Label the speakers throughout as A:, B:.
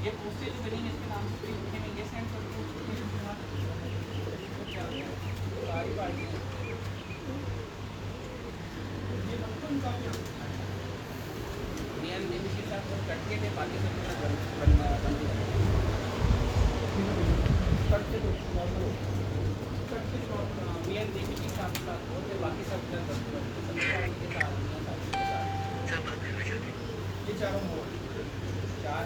A: ये पूछते जो ज़मीन इसके नाम से लिखे में ये सेंड कर दो सारी पार्टी के साथ कट के थे बाकी सब करते तो मियां देवी के साथ होते बाकी सब के साथ ये चारों मोड़ चार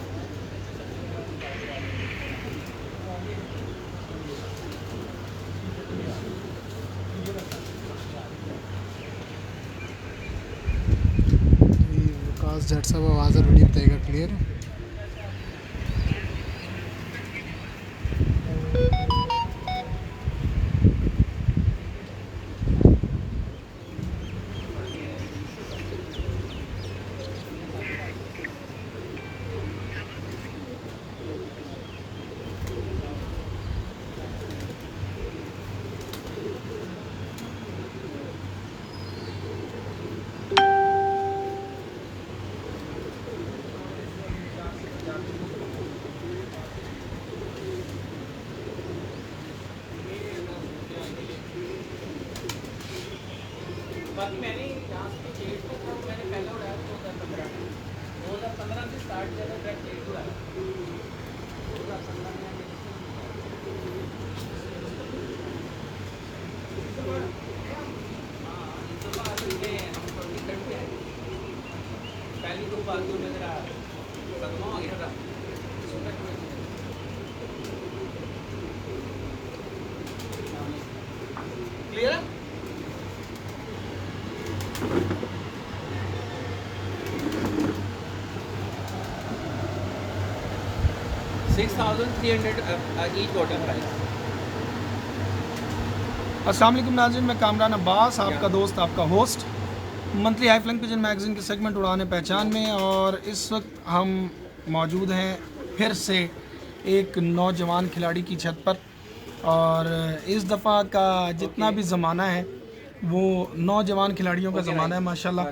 B: विकास झट साहब आवाज़ वीडियो बताएगा क्लियर।
A: बाकी मैंने यहाँ से चेट को था मैंने पहले उड़ाया 2015 से स्टार्ट किया था डायरेक्ट चेट उड़ाया 2015 में पहली दो बार में मेरा सदमा आ गया था क्लियर है। 6,300 each total price।
B: अस्सलाम वालेकुम नाज़रीन, मैं कामरान अब्बास आपका दोस्त आपका host monthly high flying pigeon magazine के सेगमेंट उड़ाने पहचान में। और इस वक्त हम मौजूद हैं फिर से एक नौजवान खिलाड़ी की छत पर। और इस दफ़ा का जितना भी ज़माना है वो नौजवान खिलाड़ियों का ज़माना है माशाल्लाह।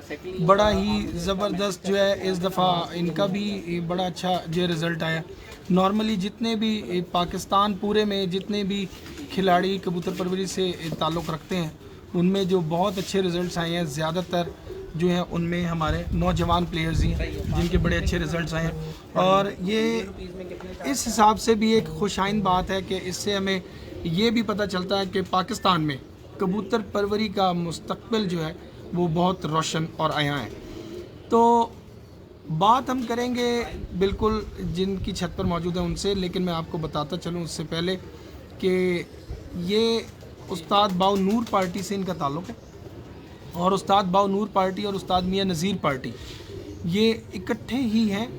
B: बड़ा ही ज़बरदस्त जो है इस दफ़ा इनका भी बड़ा अच्छा जो रिज़ल्ट आया। नॉर्मली जितने भी पाकिस्तान पूरे में जितने भी खिलाड़ी कबूतर परवरी से ताल्लुक़ रखते हैं उनमें जो बहुत अच्छे रिज़ल्ट्स आए हैं ज़्यादातर जो हैं उनमें हमारे नौजवान प्लेयर्स ही हैं जिनके बड़े अच्छे रिज़ल्ट्स आए हैं। और ये इस हिसाब से भी एक खुशाइन बात है कि इससे हमें ये भी पता चलता है कि पाकिस्तान में कबूतर परवरी का मुस्तकबिल जो है वो बहुत रोशन और आया है। तो बात हम करेंगे बिल्कुल जिनकी छत पर मौजूद है उनसे, लेकिन मैं आपको बताता चलूँ उससे पहले कि ये उस्ताद बाउनूर पार्टी से इनका ताल्लुक़ है। और उस्ताद बाउनूर पार्टी और उस्ताद मियां नज़ीर पार्टी ये इकट्ठे ही हैं,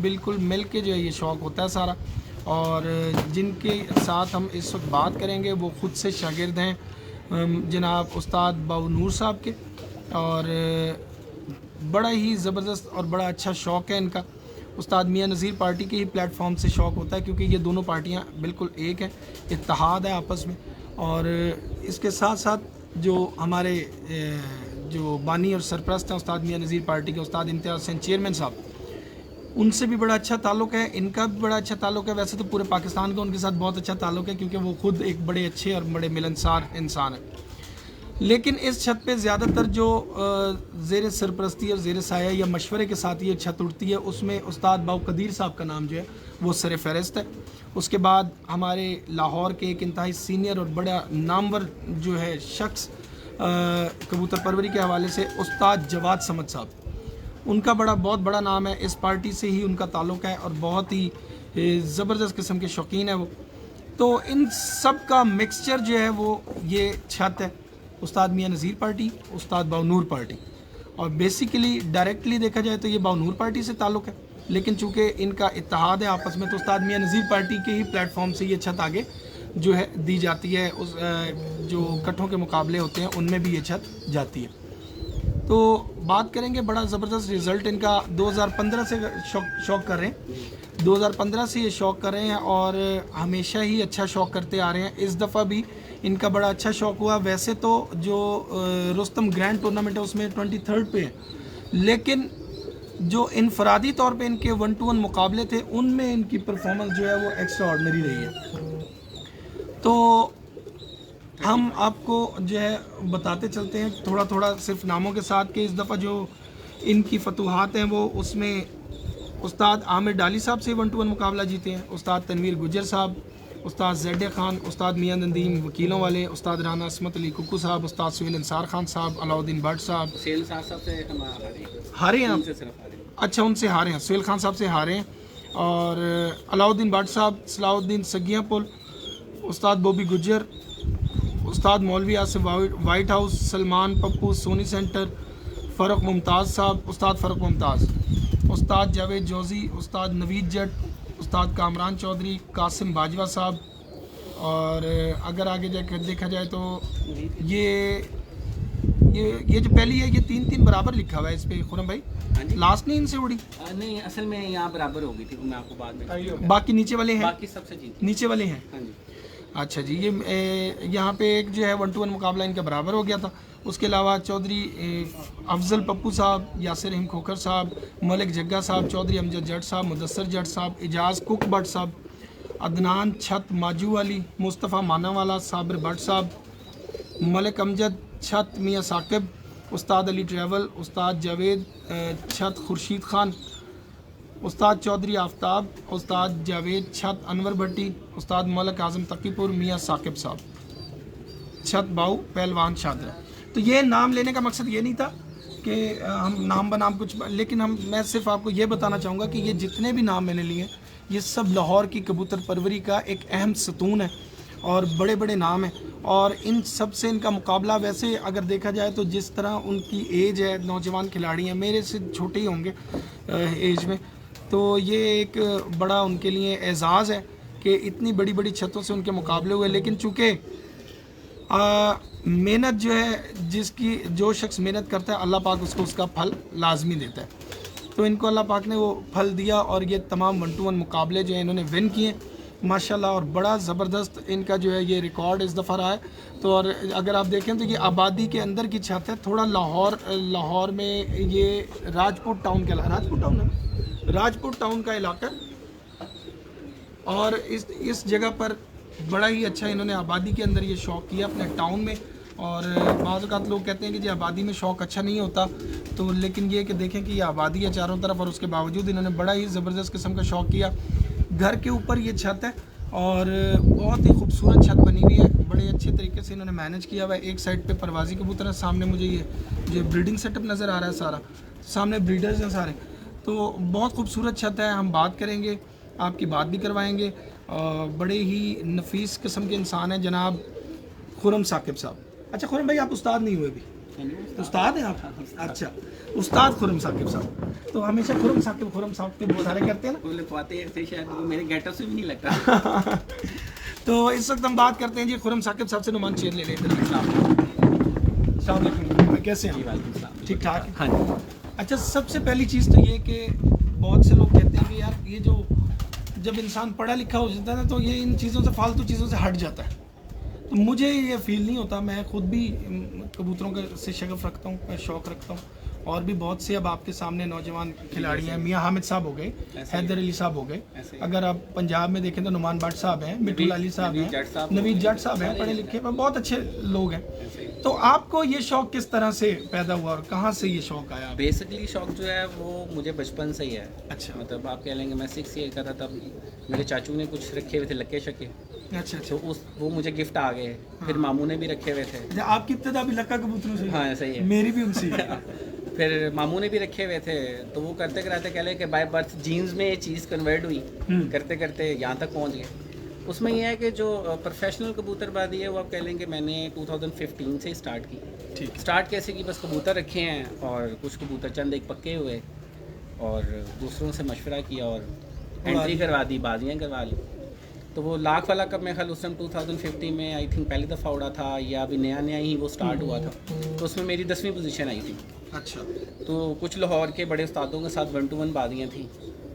B: बिल्कुल मिल के जो है ये शौक़ होता है सारा। और जिनके साथ हम इस वक्त बात करेंगे वो ख़ुद से शागिर्द हैं जनाब उस्ताद बाउनूर साहब के। और बड़ा ही ज़बरदस्त और बड़ा अच्छा शौक़ है इनका। उस्ताद मियां नज़ीर पार्टी के ही प्लेटफॉर्म से शौक़ होता है क्योंकि ये दोनों पार्टियां बिल्कुल एक हैं, इत्तेहाद है आपस में। और इसके साथ साथ जो हमारे जो बानी और सरप्रस्त हैं उस्ताद मियां नज़ीर पार्टी के उस्ताद इम्तियाज़ हुसैन चेयरमैन साहब, उनसे भी बड़ा अच्छा ताल्लुक़ है, इनका भी बड़ा अच्छा ताल्लुक़ है। वैसे तो पूरे पाकिस्तान का उनके साथ बहुत अच्छा ताल्लुक़ है क्योंकि वो ख़ुद एक बड़े अच्छे और बड़े मिलनसार इंसान हैं। लेकिन इस छत पे ज़्यादातर जो ज़ेर सरपरस्ती और ज़ेर साया या मशवरे के साथ ये छत उड़ती है उसमें उस्ताद बाऊ कदीर साहब का नाम जो है वो सर फहरिस्त है। उसके बाद हमारे लाहौर के एक इंतहाई सीनियर और बड़ा नामवर जो है शख्स कबूतर परवरी के हवाले से उस्ताद जवाद समद साहब, उनका बहुत बड़ा नाम है। इस पार्टी से ही उनका ताल्लुक़ है और बहुत ही ज़बरदस्त किस्म के शौकीन है वो। तो इन सब का मिक्सचर जो है वो ये छत है, उस्ताद मियां नज़ीर पार्टी, उस्ताद बाउनूर पार्टी। और बेसिकली डायरेक्टली देखा जाए तो ये बाउनूर पार्टी से ताल्लुक़ है, लेकिन चूँकि इनका इत्तेहाद है आपस में तो उस्ताद मियां नज़ीर पार्टी के ही प्लेटफॉर्म से ये छत आगे जो है दी जाती है। उस जो कट्ठों के मुकाबले होते हैं उनमें भी ये छत जाती है। तो बात करेंगे बड़ा ज़बरदस्त रिज़ल्ट इनका 2015 से शौक़ कर रहे हैं। 2015 से ये शौक़ कर रहे हैं और हमेशा ही अच्छा शौक़ करते आ रहे हैं। इस दफ़ा भी इनका बड़ा अच्छा शौक़ हुआ। वैसे तो जो रुस्तम ग्रैंड टूर्नामेंट है उसमें 23rd पे है, लेकिन जो इनफरादी तौर पे इनके 1-to-1 मुकाबले थे उनमें इनकी परफॉर्मेंस जो है वो एक्स्ट्रा ऑर्डनरी रही है। तो हम आपको जो है बताते चलते हैं थोड़ा थोड़ा सिर्फ नामों के साथ कि इस दफ़ा जो इनकी फतूहात हैं वो उसमें उस्ताद आमिर डाली साहब से 1-to-1 मुकाबला जीते हैं, उस्ताद तनवीर गुजर साहब, उस्ताद ज़ैड खान, उस्ताद मियां नदीम वकीलों वाले, उस्ताद राना असमत अली कुकू साहब, उस्ताद सुहेल अंसार खान साहब, अलाउद्दीन भट्ट साहब हारे हैं आप? अच्छा, उनसे हारे हैं, सुहेल खान साहब से हारे हैं। और अलाउद्दीन भट्ट साहब, सलाउद्दीन सगिया पुल, उस्ताद बॉबी गुजर, उस्ताद मौलवी Asif white house, Salman Pappu Soni centre, Farooq Mumtaz sahab, उस्ताद फ़ारूक मुमताज़, उस्ताद जावेद जोज़ी, उस्ताद नवीद जट, उस्ताद कामरान चौधरी, कासिम बाजवा साहब। और अगर आगे जाकर देखा जाए तो ये जो पहली है ये 3-3 बराबर लिखा हुआ है इस पे खुरम भाई, लास्ट नहीं इनसे उड़ी?
A: नहीं, असल में यहाँ बराबर हो गई थी, मैं आपको बाद में
B: बाकी नीचे वाले हैं,
A: बाकी सबसे जीती
B: नीचे वाले हैं।
A: हाँ जी।
B: अच्छा जी, ये यहाँ पे एक जो है 1-to-1 मुकाबला इनका बराबर हो गया था। उसके अलावा चौधरी अफजल पप्पू साहब, यासिर रहीम खोखर साहब, मलिक जग्गा साहब, चौधरी अमजद जट साहब, मुदस्सर जट साहब, इजाज़ कुक भट्ट साहब, अदनान छत माजू वाली, मुस्तफ़ा मानावाला, साबिर भट्ट साहब, मलिक अमजद छत, मियाँ साकिब, उस्ताद अली ट्रैवल, उस्ताद जावेद छत, खुर्शीद खान, उस्ताद चौधरी आफ्ताब, उस्ताद जावेद छत, अनवर भट्टी, उस्ताद मलिक आज़म तकीपुर, मियाँ साकिब साहब छत, बाऊ पहलवान शादरा। तो ये नाम लेने का मकसद ये नहीं था कि हम नाम बनाम कुछ, लेकिन मैं सिर्फ आपको ये बताना चाहूँगा कि ये जितने भी नाम मैंने लिए ये सब लाहौर की कबूतर परवरी का एक अहम सतून है और बड़े बड़े नाम हैं। और इन सब से इनका मुकाबला वैसे अगर देखा जाए तो जिस तरह उनकी एज है, नौजवान खिलाड़ी हैं, मेरे से छोटे ही होंगे एज में, तो ये एक बड़ा उनके लिए एज़ाज़ है कि इतनी बड़ी बड़ी छतों से उनके मुकाबले हुए। लेकिन चूँकि मेहनत जो है, जो शख्स मेहनत करता है अल्लाह पाक उसको उसका फल लाजमी देता है, तो इनको अल्लाह पाक ने वो फल दिया और ये तमाम 1-to-1 मुकाबले जो है इन्होंने विन किए माशाल्लाह। और बड़ा ज़बरदस्त इनका जो है ये रिकॉर्ड इस दफ़ा रहा है। तो और अगर आप देखें तो ये आबादी के अंदर की छत है, थोड़ा लाहौर में ये राजपुर टाउन का, राजपुर टाउन है, राजपुर टाउन का इलाका। और इस जगह पर बड़ा ही अच्छा इन्होंने आबादी के अंदर ये शौक़ किया अपने टाउन में। और बाज़ औक़ात लोग कहते हैं कि जी आबादी में शौक़ अच्छा नहीं होता, तो लेकिन ये कि देखें कि ये आबादी है चारों तरफ और उसके बावजूद इन्होंने बड़ा ही ज़बरदस्त किस्म का शौक़ किया। घर के ऊपर ये छत है और बहुत ही खूबसूरत छत बनी हुई है, बड़े अच्छे तरीके से इन्होंने मैनेज किया हुआ है। एक साइड पे परवाज़ी कबूतर है, सामने मुझे ये ब्रीडिंग सेटअप नज़र आ रहा है, सारा सामने ब्रीडर्स हैं सारे। तो बहुत खूबसूरत छत है, हम बात करेंगे, आपकी बात भी करवाएंगे। बड़े ही नफीस किस्म के इंसान हैं जनाब खुरम साकिब साहब। अच्छा खुरम भाई, आप उस्ताद नहीं हुए अभी? उस्ताद हैं आप? अच्छा, उस्ताद खुरम साकिब साहब। तो हमेशा खुरम साहब के बहुत सारे करते हैं ना,
A: लिखवाते हैं शायद, वो मेरे गेटअप से भी नहीं लगता।
B: तो इस वक्त हम बात करते हैं जी खुरम साकिब साहब से। नुमान चेयर ले लेते हैं, कैसे हैं? ठीक ठाक है? हाँ। अच्छा, सबसे पहली चीज़ तो ये कि बहुत से लोग कहते हैं कि यार ये जो जब इंसान पढ़ा लिखा हो जाता है ना तो ये इन चीज़ों से, फालतू चीज़ों से हट जाता है। तो मुझे ये फील नहीं होता, मैं खुद भी कबूतरों से शगफ रखता हूँ, शौक़ रखता हूँ। और भी बहुत से अब आपके सामने नौजवान खिलाड़ी हैं, मियाँ हामिद साहब हो गए, हैदर अली साहब हो गए, अगर आप पंजाब में देखें तो नुमान भट्ट साहब हैं, मिठुल अली साहब हैं, नवीद जट साहब हैं, पढ़े लिखे बहुत अच्छे लोग हैं। तो आपको ये शौक़ किस तरह से पैदा हुआ और कहाँ से ये शौक़ आया?
A: बेसिकली शौक़ जो है वो मुझे बचपन से ही है।
B: अच्छा,
A: मतलब आप कह लेंगे मैं 6 ईयर का था तब मेरे चाचू ने कुछ रखे हुए थे लक्के शक्के।
B: अच्छा,
A: तो वो मुझे गिफ्ट आ गए। फिर मामू ने भी रखे हुए थे।
B: आपकी इब्तिदा भी लक्का कबूतरों से?
A: हाँ सही है,
B: मेरी भी उनसे है।
A: फिर मामू ने भी रखे हुए थे, तो वो करते कराते कह लें कि बाय बर्थ जीन्स में ये चीज़ कन्वर्ट हुई, करते करते यहाँ तक पहुँच गए। उसमें यह है कि जो प्रोफेशनल कबूतरबाजी है वो आप कह लेंगे मैंने 2015 से स्टार्ट की। ठीक, स्टार्ट कैसे की, बस कबूतर रखे हैं और कुछ कबूतर चंद एक पक्के हुए और दूसरों से मशवरा किया और एंट्री करवा दी, बाजियाँ करवा ली। तो वो लाख वाला कब मैं ख्याल उस टाइम 2050 में आई थिंक पहली दफ़ा उड़ा था या अभी नया ही वो स्टार्ट हुआ था। तो उसमें मेरी 10वीं पोजीशन आई थी।
B: अच्छा,
A: तो कुछ लाहौर के बड़े उस्तादों के साथ 1-to-1 बाजियाँ थी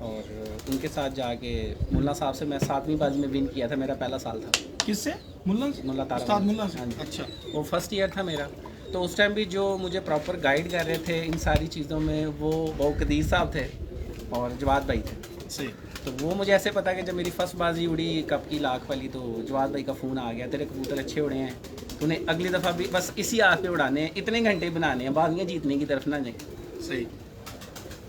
A: और उनके साथ जाके मुल्ला साहब से मैं 7वीं बाजी में विन किया था, मेरा पहला साल था।
B: किससे? मुल्ला तारा
A: उस्ताद मुल्ला से?
B: हाँ, अच्छा,
A: वो फर्स्ट ईयर था मेरा। तो उस टाइम भी जो मुझे प्रॉपर गाइड कर रहे थे इन सारी चीज़ों में वो कदीर साहब थे और जवाद भाई थे।
B: सही।
A: तो वो मुझे ऐसे पता कि जब मेरी फर्स्ट बाजी उड़ी कप की लाख वाली, तो जवाद भाई का फ़ोन आ गया, तेरे कबूतर अच्छे उड़े हैं, तूने अगली दफ़ा भी बस इसी आग पे उड़ाने हैं, इतने घंटे बनाने हैं, बाजियाँ जीतने की तरफ ना जाए।
B: सही।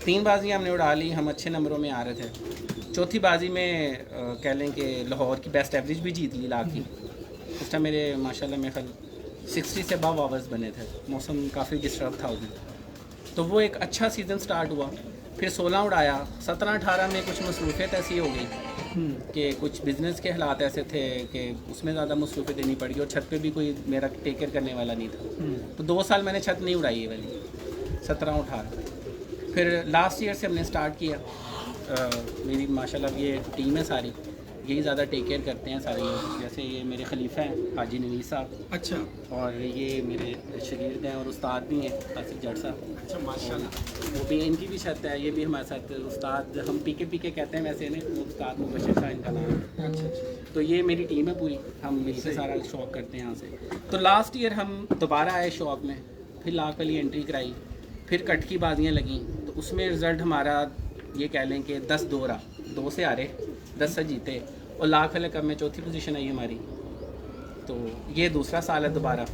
A: 3 बाजियाँ हमने उड़ा ली, हम अच्छे नंबरों में आ रहे थे। चौथी बाजी में कह लें कि लाहौर की बेस्ट एवरेज भी जीत ली लाख की। उस टाइम मेरे माशाल्लाह मेरे ख्याल 60 से अबव आवर्स बने थे, मौसम काफ़ी डिस्टर्ब था उस दिन। तो वो एक अच्छा सीज़न स्टार्ट हुआ। फिर 16 उड़ाया, 17-18 में कुछ मसरूफियत ऐसी हो गई कि कुछ बिज़नेस के हालात ऐसे थे कि उसमें ज़्यादा मसरूफियत देनी पड़ गई और छत पे भी कोई मेरा टेक केयर करने वाला नहीं था। तो 2 साल मैंने छत नहीं उड़ाई ये वाली, 17-18। फिर लास्ट ईयर से हमने स्टार्ट किया। मेरी माशाल्लाह ये टीम है सारी, यही ज़्यादा टेक केयर करते हैं सारे लोग। जैसे ये मेरे खलीफा हैं हाजी नवीस साहब,
B: अच्छा।
A: और ये मेरे शागिर्द हैं और उस्ताद भी हैं आसिफ जट साहब।
B: अच्छा माशाल्लाह।
A: वो भी, इनकी भी छत है, ये भी हमारे साथ उस्ताद, हम पीके कहते हैं वैसे इन्हें, वो उस्ताद मुबशिर शाह इनका नाम है।
B: अच्छा।
A: तो ये मेरी टीम है पूरी, हम मिलकर सारा शौक करते हैं यहाँ से। तो लास्ट ईयर हम दोबारा आए शौक में, फिर लाख वाली एंट्री कराई, फिर कट की बाजियाँ लगीं, तो उसमें रिज़ल्ट हमारा ये कह लें कि 10-2 रहा, 2 से हारे, 10 से जीते, और लाख वाले कप में चौथी पोजीशन आई हमारी। तो ये दूसरा साल है दोबारा,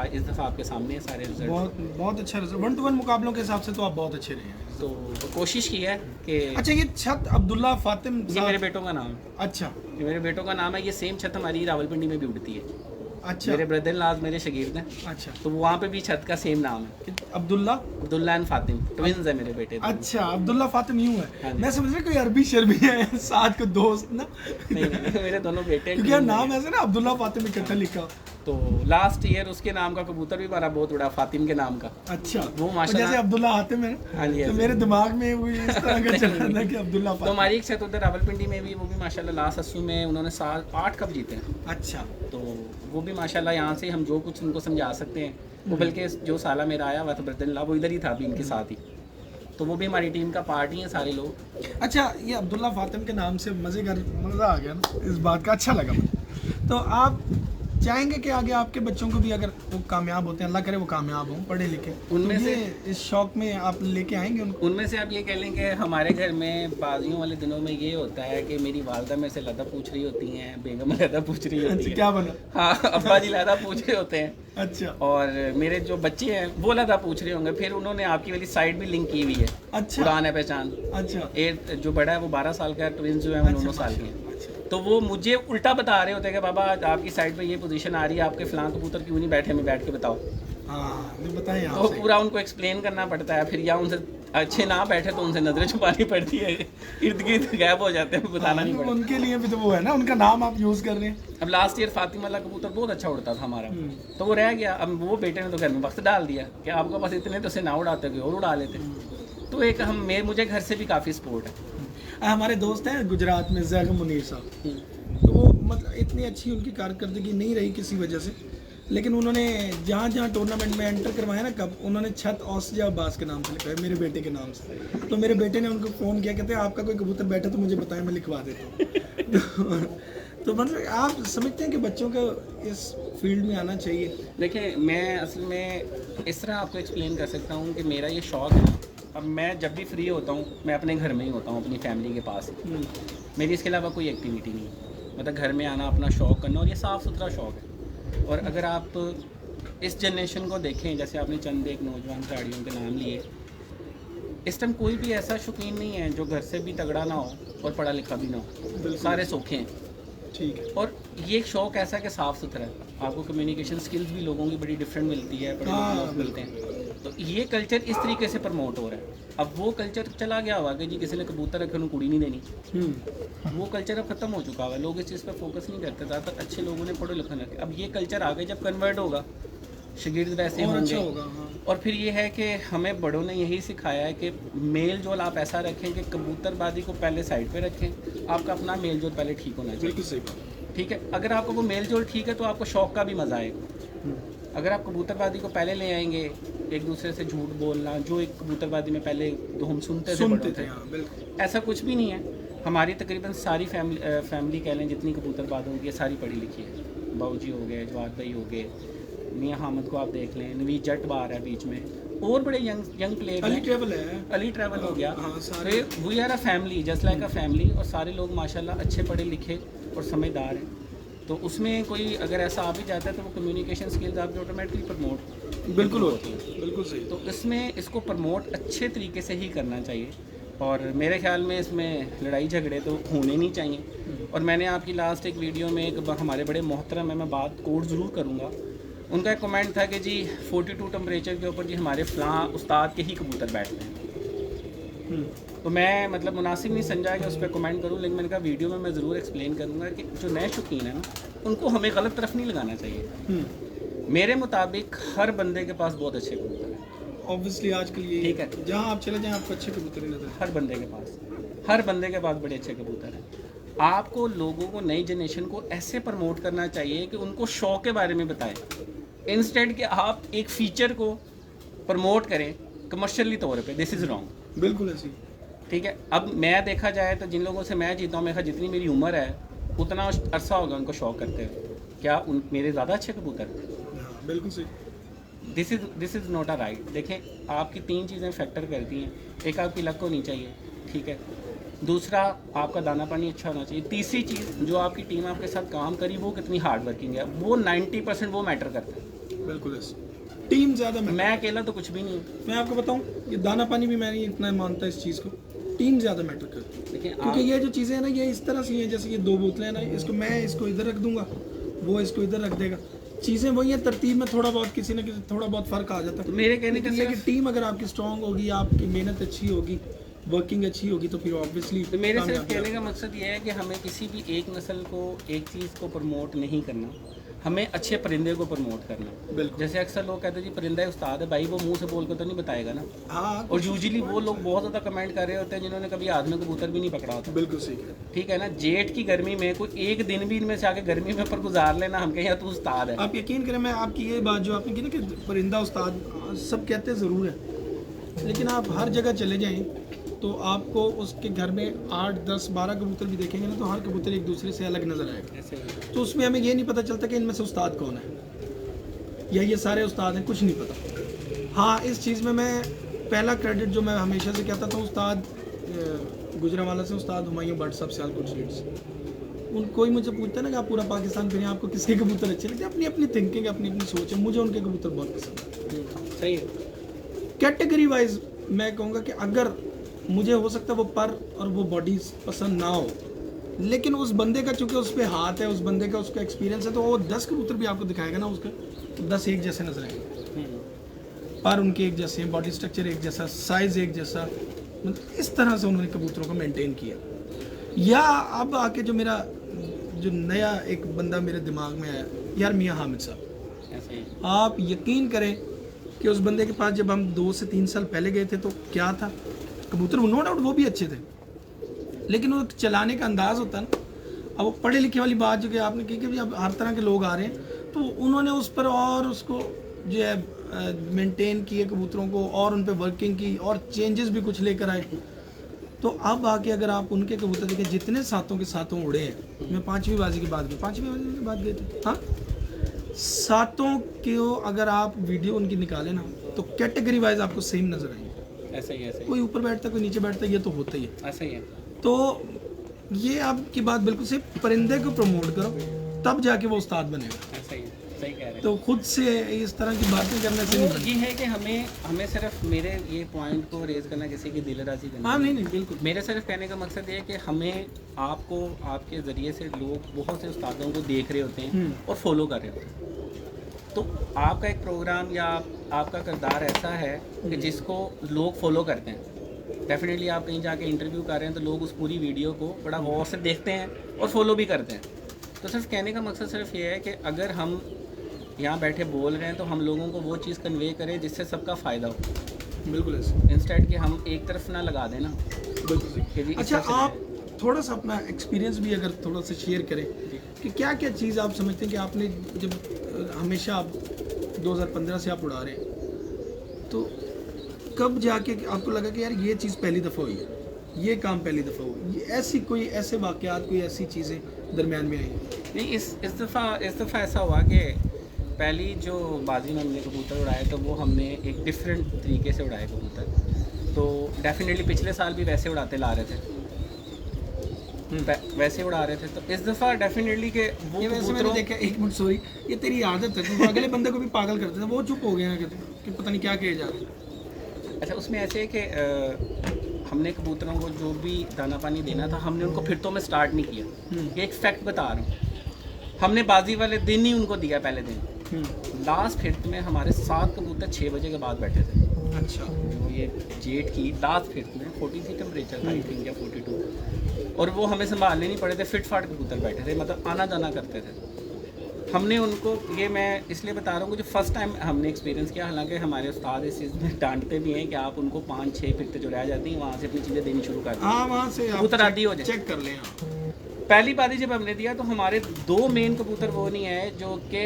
A: इस दफ़ा आपके सामने है सारे रिजल्ट।
B: बहुत अच्छा रिजल्ट। 1-to-1 मुकाबलों के हिसाब से तो आप बहुत अच्छे रहे हैं।
A: तो कोशिश की है कि
B: अच्छा, ये छत अब्दुल्ला फातिम
A: ये मेरे बेटों का नाम है।
B: अच्छा।
A: ये मेरे बेटों का नाम है। ये सेम छत हमारी रावलपिंडी में भी उड़ती है।
B: अच्छा।
A: मेरे ब्रदर लाज मेरे शागिर्द हैं,
B: अच्छा।
A: तो वहाँ पे भी छत का सेम नाम है,
B: अब्दुल्ला
A: अब्दुल्ला एंड फातिम, ट्विंस है मेरे बेटे।
B: अच्छा, अब्दुल्ला फातिम यूं
A: हाँ
B: है।
A: जी।
B: मैं समझ रहा कोई अरबी शर्बी है साथ के दोस्त ना।
A: नहीं, मेरे दोनों बेटे हैं।
B: क्योंकि नाम ऐसे ना अब्दुल्ला फातिम इकट्ठा लिखा।
A: तो लास्ट ईयर उसके नाम का कबूतर भी हमारा बहुत उड़ा, फातिम के नाम का।
B: अच्छा।
A: वो माशाल्लाह
B: जैसे अब्दुल्ला हातिम है ना,
A: हाँ जी,
B: तो मेरे दिमाग में वो इस तरह का चल रहा था कि अब्दुल्ला
A: तो
B: फातिम।
A: हमारी एक छत उधर रावलपिंडी में भी, वो भी माशाल्लाह लास्ट अस्सू में उन्होंने साल 8 कप जीते हैं।
B: अच्छा।
A: तो वो भी माशाल्लाह यहाँ से हम जो कुछ उनको समझा सकते हैं वो, बल्कि जो साला मेरा आया हुआ था ब्रदर, वो इधर ही था अभी इनके साथ ही, तो वो भी हमारी टीम का पार्ट ही है सारे लोग।
B: अच्छा, ये अब्दुल्ला फातिम के नाम से मज़ा आ गया ना इस बात का, अच्छा लगा मुझे। तो आप चाहेंगे कि आगे आपके बच्चों को भी, अगर वो कामयाब होते हैं, अल्लाह करे वो कामयाब हों, पढ़े लिखे,
A: उनमें
B: तो
A: से
B: इस शौक में आप लेके आएंगे उनको?
A: उनमें से आप ये कह लें कि हमारे घर में बाजियों वाले दिनों में ये होता है कि मेरी वालदा मेरे से लदा पूछ रही होती हैं, बेगम लदा पूछ रही होती
B: अच्छा,
A: है।
B: क्या बना?
A: हाँ, अब्बा जी लदा पूछ रहे होते हैं।
B: अच्छा।
A: और मेरे जो बच्चे हैं वो लदा पूछ रहे होंगे, फिर उन्होंने आपकी वाली साइड भी लिंक की हुई है।
B: अच्छा।
A: उड़ान है पहचान।
B: अच्छा।
A: जो बड़ा है वो 12 साल का है, ट्विंस जो है वो 9 साल के हैं। तो वो मुझे उल्टा बता रहे होते हैं कि बाबा आपकी साइड पे ये पोजीशन आ रही है, आपके फलां कबूतर क्यों नहीं बैठे, में बैठ के बताओ।
B: हाँ, बताएं
A: तो पूरा उनको एक्सप्लेन करना पड़ता है, फिर या उनसे अच्छे ना बैठे तो उनसे नजरें छुपानी पड़ती है, इर्द गिर्द गायब हो जाते हैं, बताना नहीं पड़ता।
B: उनके लिए भी तो वो है ना, उनका नाम आप यूज़ कर रहे हैं।
A: अब लास्ट ईयर फातिमा वाला कबूतर बहुत अच्छा उड़ता था हमारा, तो वो रह गया। अब वो बेटे ने तो घर में वक्त डाल दिया कि आपको बस इतने तो से ना उड़ाते और उड़ा लेते। तो एक मुझे घर से भी काफ़ी सपोर्ट है।
B: हमारे दोस्त हैं गुजरात में, जैगम मुनीर साहब, तो वो मतलब इतनी अच्छी उनकी कारकर्दगी नहीं रही किसी वजह से, लेकिन उन्होंने जहाँ जहाँ टूर्नामेंट में एंटर करवाया ना कब, उन्होंने छत औसजा अब्बास के नाम से लिखा है, मेरे बेटे के नाम से। तो मेरे बेटे ने उनको फ़ोन किया, कहते हैं आपका कोई कबूतर बैठा तो मुझे बताएं, मैं लिखवा देता हूँ। तो मतलब आप समझते हैं कि बच्चों को इस फील्ड में आना चाहिए?
A: देखिए, मैं असल में इस तरह आपको एक्सप्लेन कर सकता हूँ कि मेरा ये शौक़ है। अब मैं जब भी फ्री होता हूँ मैं अपने घर में ही होता हूँ, अपनी फैमिली के पास। मेरी इसके अलावा कोई एक्टिविटी नहीं, मतलब घर में आना, अपना शौक़ करना, और ये साफ़ सुथरा शौक़ है। और अगर आप इस जनरेशन को देखें, जैसे आपने चंद एक नौजवान खिलाड़ियों के नाम लिए, इस टाइम कोई भी ऐसा शौकीन नहीं है जो घर से भी तगड़ा ना हो और पढ़ा लिखा भी ना हो, सारे सौखे हैं।
B: ठीक है।
A: और ये एक शौक़ ऐसा है कि साफ़ सुथरा है, आपको कम्युनिकेशन स्किल्स भी लोगों की बड़ी डिफरेंट मिलती है, बड़े लोग मिलते हैं। तो ये कल्चर इस तरीके से प्रमोट हो रहा है। अब वो कल्चर चला गया हुआ कि जी किसी ने कबूतर रखे उन्हें कुड़ी नहीं देनी, वो कल्चर अब ख़त्म हो चुका हुआ है। लोग इस चीज़ पर फोकस नहीं करते, ज़्यादातर अच्छे लोगों ने पढ़े लिखे रखे। अब ये कल्चर आगे जब कन्वर्ट होगा, शागिर्द वैसे होंगे,
B: अच्छा होगा। हाँ।
A: और फिर ये है कि हमें बड़ों ने यही सिखाया है कि मेल जोल आप ऐसा रखें कि कबूतरबाजी को पहले साइड पे रखें, आपका अपना मेल जोल पहले ठीक होना चाहिए।
B: बिल्कुल सही बात।
A: ठीक है, अगर आपको वो मेल जोल ठीक है तो आपको शौक़ का भी मज़ा आएगा। अगर आप कबूतरबाजी को पहले ले आएंगे, एक दूसरे से झूठ बोलना, जो एक कबूतरबाजी में पहले तो हम सुनते थे, ऐसा कुछ भी नहीं है। हमारी तकरीबन सारी फैमिली कह लें जितनी कबूतरबाज होगी, ये सारी पढ़ी लिखी है। बाबूजी हो गए, जवाद भाई हो गए, मियां हामिद को आप देख लें, नवीद जट बार है बीच में, और बड़े यंग प्लेयर
B: अली ट्रेवल है,
A: अली ट्रैवल हो गया।
B: हाँ, सारे
A: we are a family, just like a family, और सारे लोग माशाल्लाह अच्छे पढ़े लिखे और समझदार हैं। तो उसमें कोई अगर ऐसा आ भी जाता है तो वो कम्युनिकेशन स्किल्स आपकी ऑटोमेटिकली प्रमोट
B: बिल्कुल होती है, बिल्कुल सही।
A: तो इसमें इसको प्रमोट अच्छे तरीके से ही करना चाहिए, और मेरे ख्याल में इसमें लड़ाई झगड़े तो होने नहीं चाहिए। और मैंने आपकी लास्ट एक वीडियो में एक हमारे बड़े मोहतरम है, मैं बात कोट ज़रूर करूँगा, उनका एक कमेंट था कि जी 42 टेम्परेचर के ऊपर जी हमारे फ़लाँ उस्ताद के ही कबूतर बैठते हैं। तो मैं मतलब मुनासिब नहीं समझा कि उस पर कमेंट करूँ, लेकिन मैंने कहा वीडियो में मैं ज़रूर एक्सप्लेन करूँगा कि जो नए शौकीन है ना, उनको हमें गलत तरफ नहीं लगाना चाहिए। मेरे मुताबिक हर बंदे के पास बहुत अच्छे कबूतर हैं,
B: ऑब्वियसली आज के लिए
A: ठीक है,
B: जहाँ आप चले जाएं आपको अच्छे कबूतर ही नजर आएं।
A: हर बंदे के पास बड़े अच्छे कबूतर हैं। आपको लोगों को, नई जनरेशन को ऐसे प्रमोट करना चाहिए कि उनको शौक के बारे में बताएं, इंस्टेड कि आप एक फ़ीचर को प्रमोट करें कमर्शियली तौर पे। दिस इज़ रॉन्ग,
B: बिल्कुल ऐसी।
A: ठीक है। अब मैं देखा जाए तो जिन लोगों से मैं जीता हूँ, मेरा जितनी मेरी उम्र है उतना अरसा होगा उनको शौक करते हुए, क्या उन मेरे ज़्यादा अच्छे कबूतर हैं?
B: हाँ, बिल्कुल सही।
A: This is not a right. देखें, आपकी 3 चीज़ें फैक्टर करती हैं। एक, आपकी लक होनी चाहिए, ठीक है। दूसरा, आपका दाना पानी अच्छा होना चाहिए। तीसरी चीज़, जो आपकी टीम आपके साथ काम करी वो कितनी हार्ड वर्किंग है, वो 90% वो मैटर करता है।
B: बिल्कुल ऐसे टीम ज़्यादा।
A: मैं अकेला तो कुछ भी नहीं हूँ।
B: मैं आपको बताऊं, ये दाना पानी भी मैं नहीं इतना मानता इस चीज़ को, टीम ज़्यादा मैटर करती है।
A: देखिए,
B: क्योंकि ये जो चीज़ें हैं ना, ये इस तरह से हैं जैसे ये 2 बोतलें हैं ना, इसको मैं इसको इधर रख दूंगा, वो इसको इधर रख देगा, चीज़ें वही है, तरतीब में थोड़ा बहुत किसी न किसी थोड़ा बहुत फ़र्क आ जाता है।
A: तो मेरे कहने का
B: ये कि टीम अगर आपकी स्ट्रांग होगी, आपकी मेहनत अच्छी होगी, वर्किंग अच्छी होगी, तो फिर ऑब्वियसली
A: तो मेरे सिर्फ कहने का मकसद ये है कि हमें किसी भी एक नस्ल को, एक चीज़ को प्रमोट नहीं करना, हमें अच्छे परिंदे को प्रमोट करना।
B: बिल्कुल।
A: जैसे अक्सर लोग कहते हैं जी परिंदा उस्ताद है, भाई वो मुंह से बोल कर तो नहीं बताएगा ना।
B: हाँ,
A: और यूजुअली वो लोग बहुत ज़्यादा कमेंट कर रहे होते हैं जिन्होंने कभी हाथ में कबूतर भी नहीं पकड़ा होता।
B: बिल्कुल सही है।
A: ठीक है ना, जेठ की गर्मी में कोई एक दिन भी इनमें से आके गर्मी में पर गुजार लेना, हम कहें यार तू उस्ताद है।
B: आप यकीन करें, मैं आपकी ये बात जो आपने की ना कि परिंदा उस्ताद, सब कहते ज़रूर है, लेकिन आप हर जगह चले जाएं तो आपको उसके घर में 8, 10, 12 कबूतर भी देखेंगे ना, तो हर कबूतर एक दूसरे से अलग नज़र आएगा।
A: ऐसे ही।
B: तो उसमें हमें ये नहीं पता चलता कि इनमें से उस्ताद कौन है या ये सारे उस्ताद हैं, कुछ नहीं पता। हाँ, इस चीज़ में मैं पहला क्रेडिट जो मैं हमेशा से कहता था उस्ताद गुजरांवाला से उस्ताद हुमायूं भट्ट साहब सियालकोट सीट से, उन कोई मुझे पूछता है ना कि आप पूरा पाकिस्तान फिरें, आपको किसके कबूतर अच्छे लगते हैं, अपनी अपनी थिंकिंग, अपनी अपनी सोच है। मुझे उनके कबूतर बहुत पसंद है।
A: सही है।
B: कैटेगरी वाइज मैं कहूँगा कि अगर मुझे हो सकता है वो पर और वो बॉडी पसंद ना हो, लेकिन उस बंदे का चूंकि उस पर हाथ है, उस बंदे का उसका एक्सपीरियंस है, तो वो 10 कबूतर भी आपको दिखाएगा ना, उसका 10 एक जैसे नजर आएंगे, पर उनके एक जैसे, बॉडी स्ट्रक्चर एक जैसा, साइज एक जैसा, मतलब इस तरह से उन्होंने कबूतरों को मेंटेन किया। या अब आके जो मेरा जो नया एक बंदा मेरे दिमाग में आया, यार मियां हामिद साहब,
A: ऐसे ही।
B: आप यकीन करें कि उस बंदे के पास जब हम 2 से 3 साल पहले गए थे तो क्या था, कबूतर नो डाउट वो भी अच्छे थे, लेकिन वो चलाने का अंदाज़ होता है ना। अब वो पढ़े लिखे वाली बात जो कि आपने की कि अब हर तरह के लोग आ रहे हैं, तो उन्होंने उस पर और उसको जो है मेंटेन किए कबूतरों को, और उन पर वर्किंग की, और चेंजेस भी कुछ लेकर आए। तो अब आके अगर आप उनके कबूतर देखें, जितने सातों के सातों उड़े हैं, मैं 5वीं बाजी की बात की, 5वीं बाजी की बात गए थे, हाँ, सातों को अगर आप वीडियो उनकी निकालें ना, तो कैटेगरी वाइज आपको सेम नजर आएंगे।
A: ऐसे ही, ऐसे ही,
B: कोई ऊपर बैठता है, कोई नीचे बैठता है, ये तो होता ही है।
A: ऐसे ही है।
B: तो ये आपकी बात बिल्कुल सही, परिंदे को प्रमोट करो तब जाके वो उस्ताद बनेगा।
A: ऐसे ही, सही कह रहे हैं।
B: तो खुद से इस तरह की बातें करने से
A: तो ये है कि हमें सिर्फ मेरे ये पॉइंट को रेज करना, किसी की दिल राजी करना।
B: हाँ, नहीं बिल्कुल,
A: मेरे सिर्फ कहने का मकसद ये है कि हमें आपको, आपके ज़रिए से लोग बहुत से उस्तादों को देख रहे होते हैं और फॉलो कर रहे होते हैं। तो आपका एक प्रोग्राम या आपका किरदार ऐसा है कि जिसको लोग फॉलो करते हैं। डेफिनेटली आप कहीं जाके इंटरव्यू कर रहे हैं तो लोग उस पूरी वीडियो को बड़ा गौर से देखते हैं और फॉलो भी करते हैं। तो सिर्फ कहने का मकसद सिर्फ ये है कि अगर हम यहाँ बैठे बोल रहे हैं तो हम लोगों को वो चीज़ कन्वे करें जिससे सबका फ़ायदा हो,
B: बिल्कुल ऐसे,
A: इंस्टेड कि हम एक तरफ ना लगा देना।
B: बिल्कुल।
A: कि जी इस
B: अच्छा,
A: तरफ से
B: आप थोड़ा सा अपना एक्सपीरियंस भी अगर थोड़ा सा शेयर करें कि क्या क्या चीज़ आप समझते हैं कि आपने जब हमेशा आप 2015 से आप उड़ा रहे हैं, तो कब जाके आपको लगा कि यार ये चीज़ पहली दफ़ा हुई है, ये काम पहली दफ़ा हुआ, ये ऐसी कोई ऐसे वाक़यात, कोई ऐसी चीज़ें दरमियान में आई?
A: नहीं, इस दफ़ा ऐसा हुआ कि पहली जो बाजी में हमने कबूतर उड़ाए तो वो हमने एक डिफरेंट तरीके से उड़ाए कबूतर। तो डेफिनेटली पिछले साल भी वैसे उड़ाते ला रहे थे, वैसे उड़ा रहे थे। तो इस दफ़ा डेफिनेटली के वो
B: ये वैसे मैंने देखा, एक मिनट सॉरी, ये तेरी आदत है, तू अगले बंदे को भी पागल करते थे, वो चुप हो गए हैं कि पता नहीं क्या किया जा रहा है।
A: अच्छा, उसमें ऐसे है कि हमने कबूतरों को जो भी दाना पानी देना था हमने उनको फिरतों में स्टार्ट नहीं किया। ये एक फैक्ट बता रहा हूँ, हमने बाजी वाले दिन ही उनको दिया पहले दिन। लास्ट फिरत में हमारे 7 कबूतर 6 बजे के बाद बैठे थे।
B: अच्छा,
A: ये जेट की लास्ट फिफ्थ में 40 थी टेम्परेचर, आई थिंक, या 42, और वो हमें संभालने नहीं पड़े थे। फिट फाट कबूतर बैठे थे, मतलब आना जाना करते थे। हमने उनको, ये मैं इसलिए बता रहा हूँ कि जो फर्स्ट टाइम हमने एक्सपीरियंस किया, हालांकि हमारे उस्ताद इस चीज़ में डांटते भी हैं कि आप उनको 5-6 फिरते जो रह जाती हैं वहाँ से अपनी चीज़ें देनी शुरू कर दें।
B: हाँ, वहाँ से
A: कबूतर आदि हो जाए,
B: चेक कर लें।
A: पहली बारी जब हमने दिया तो हमारे 2 मेन कबूतर वो नहीं है जो कि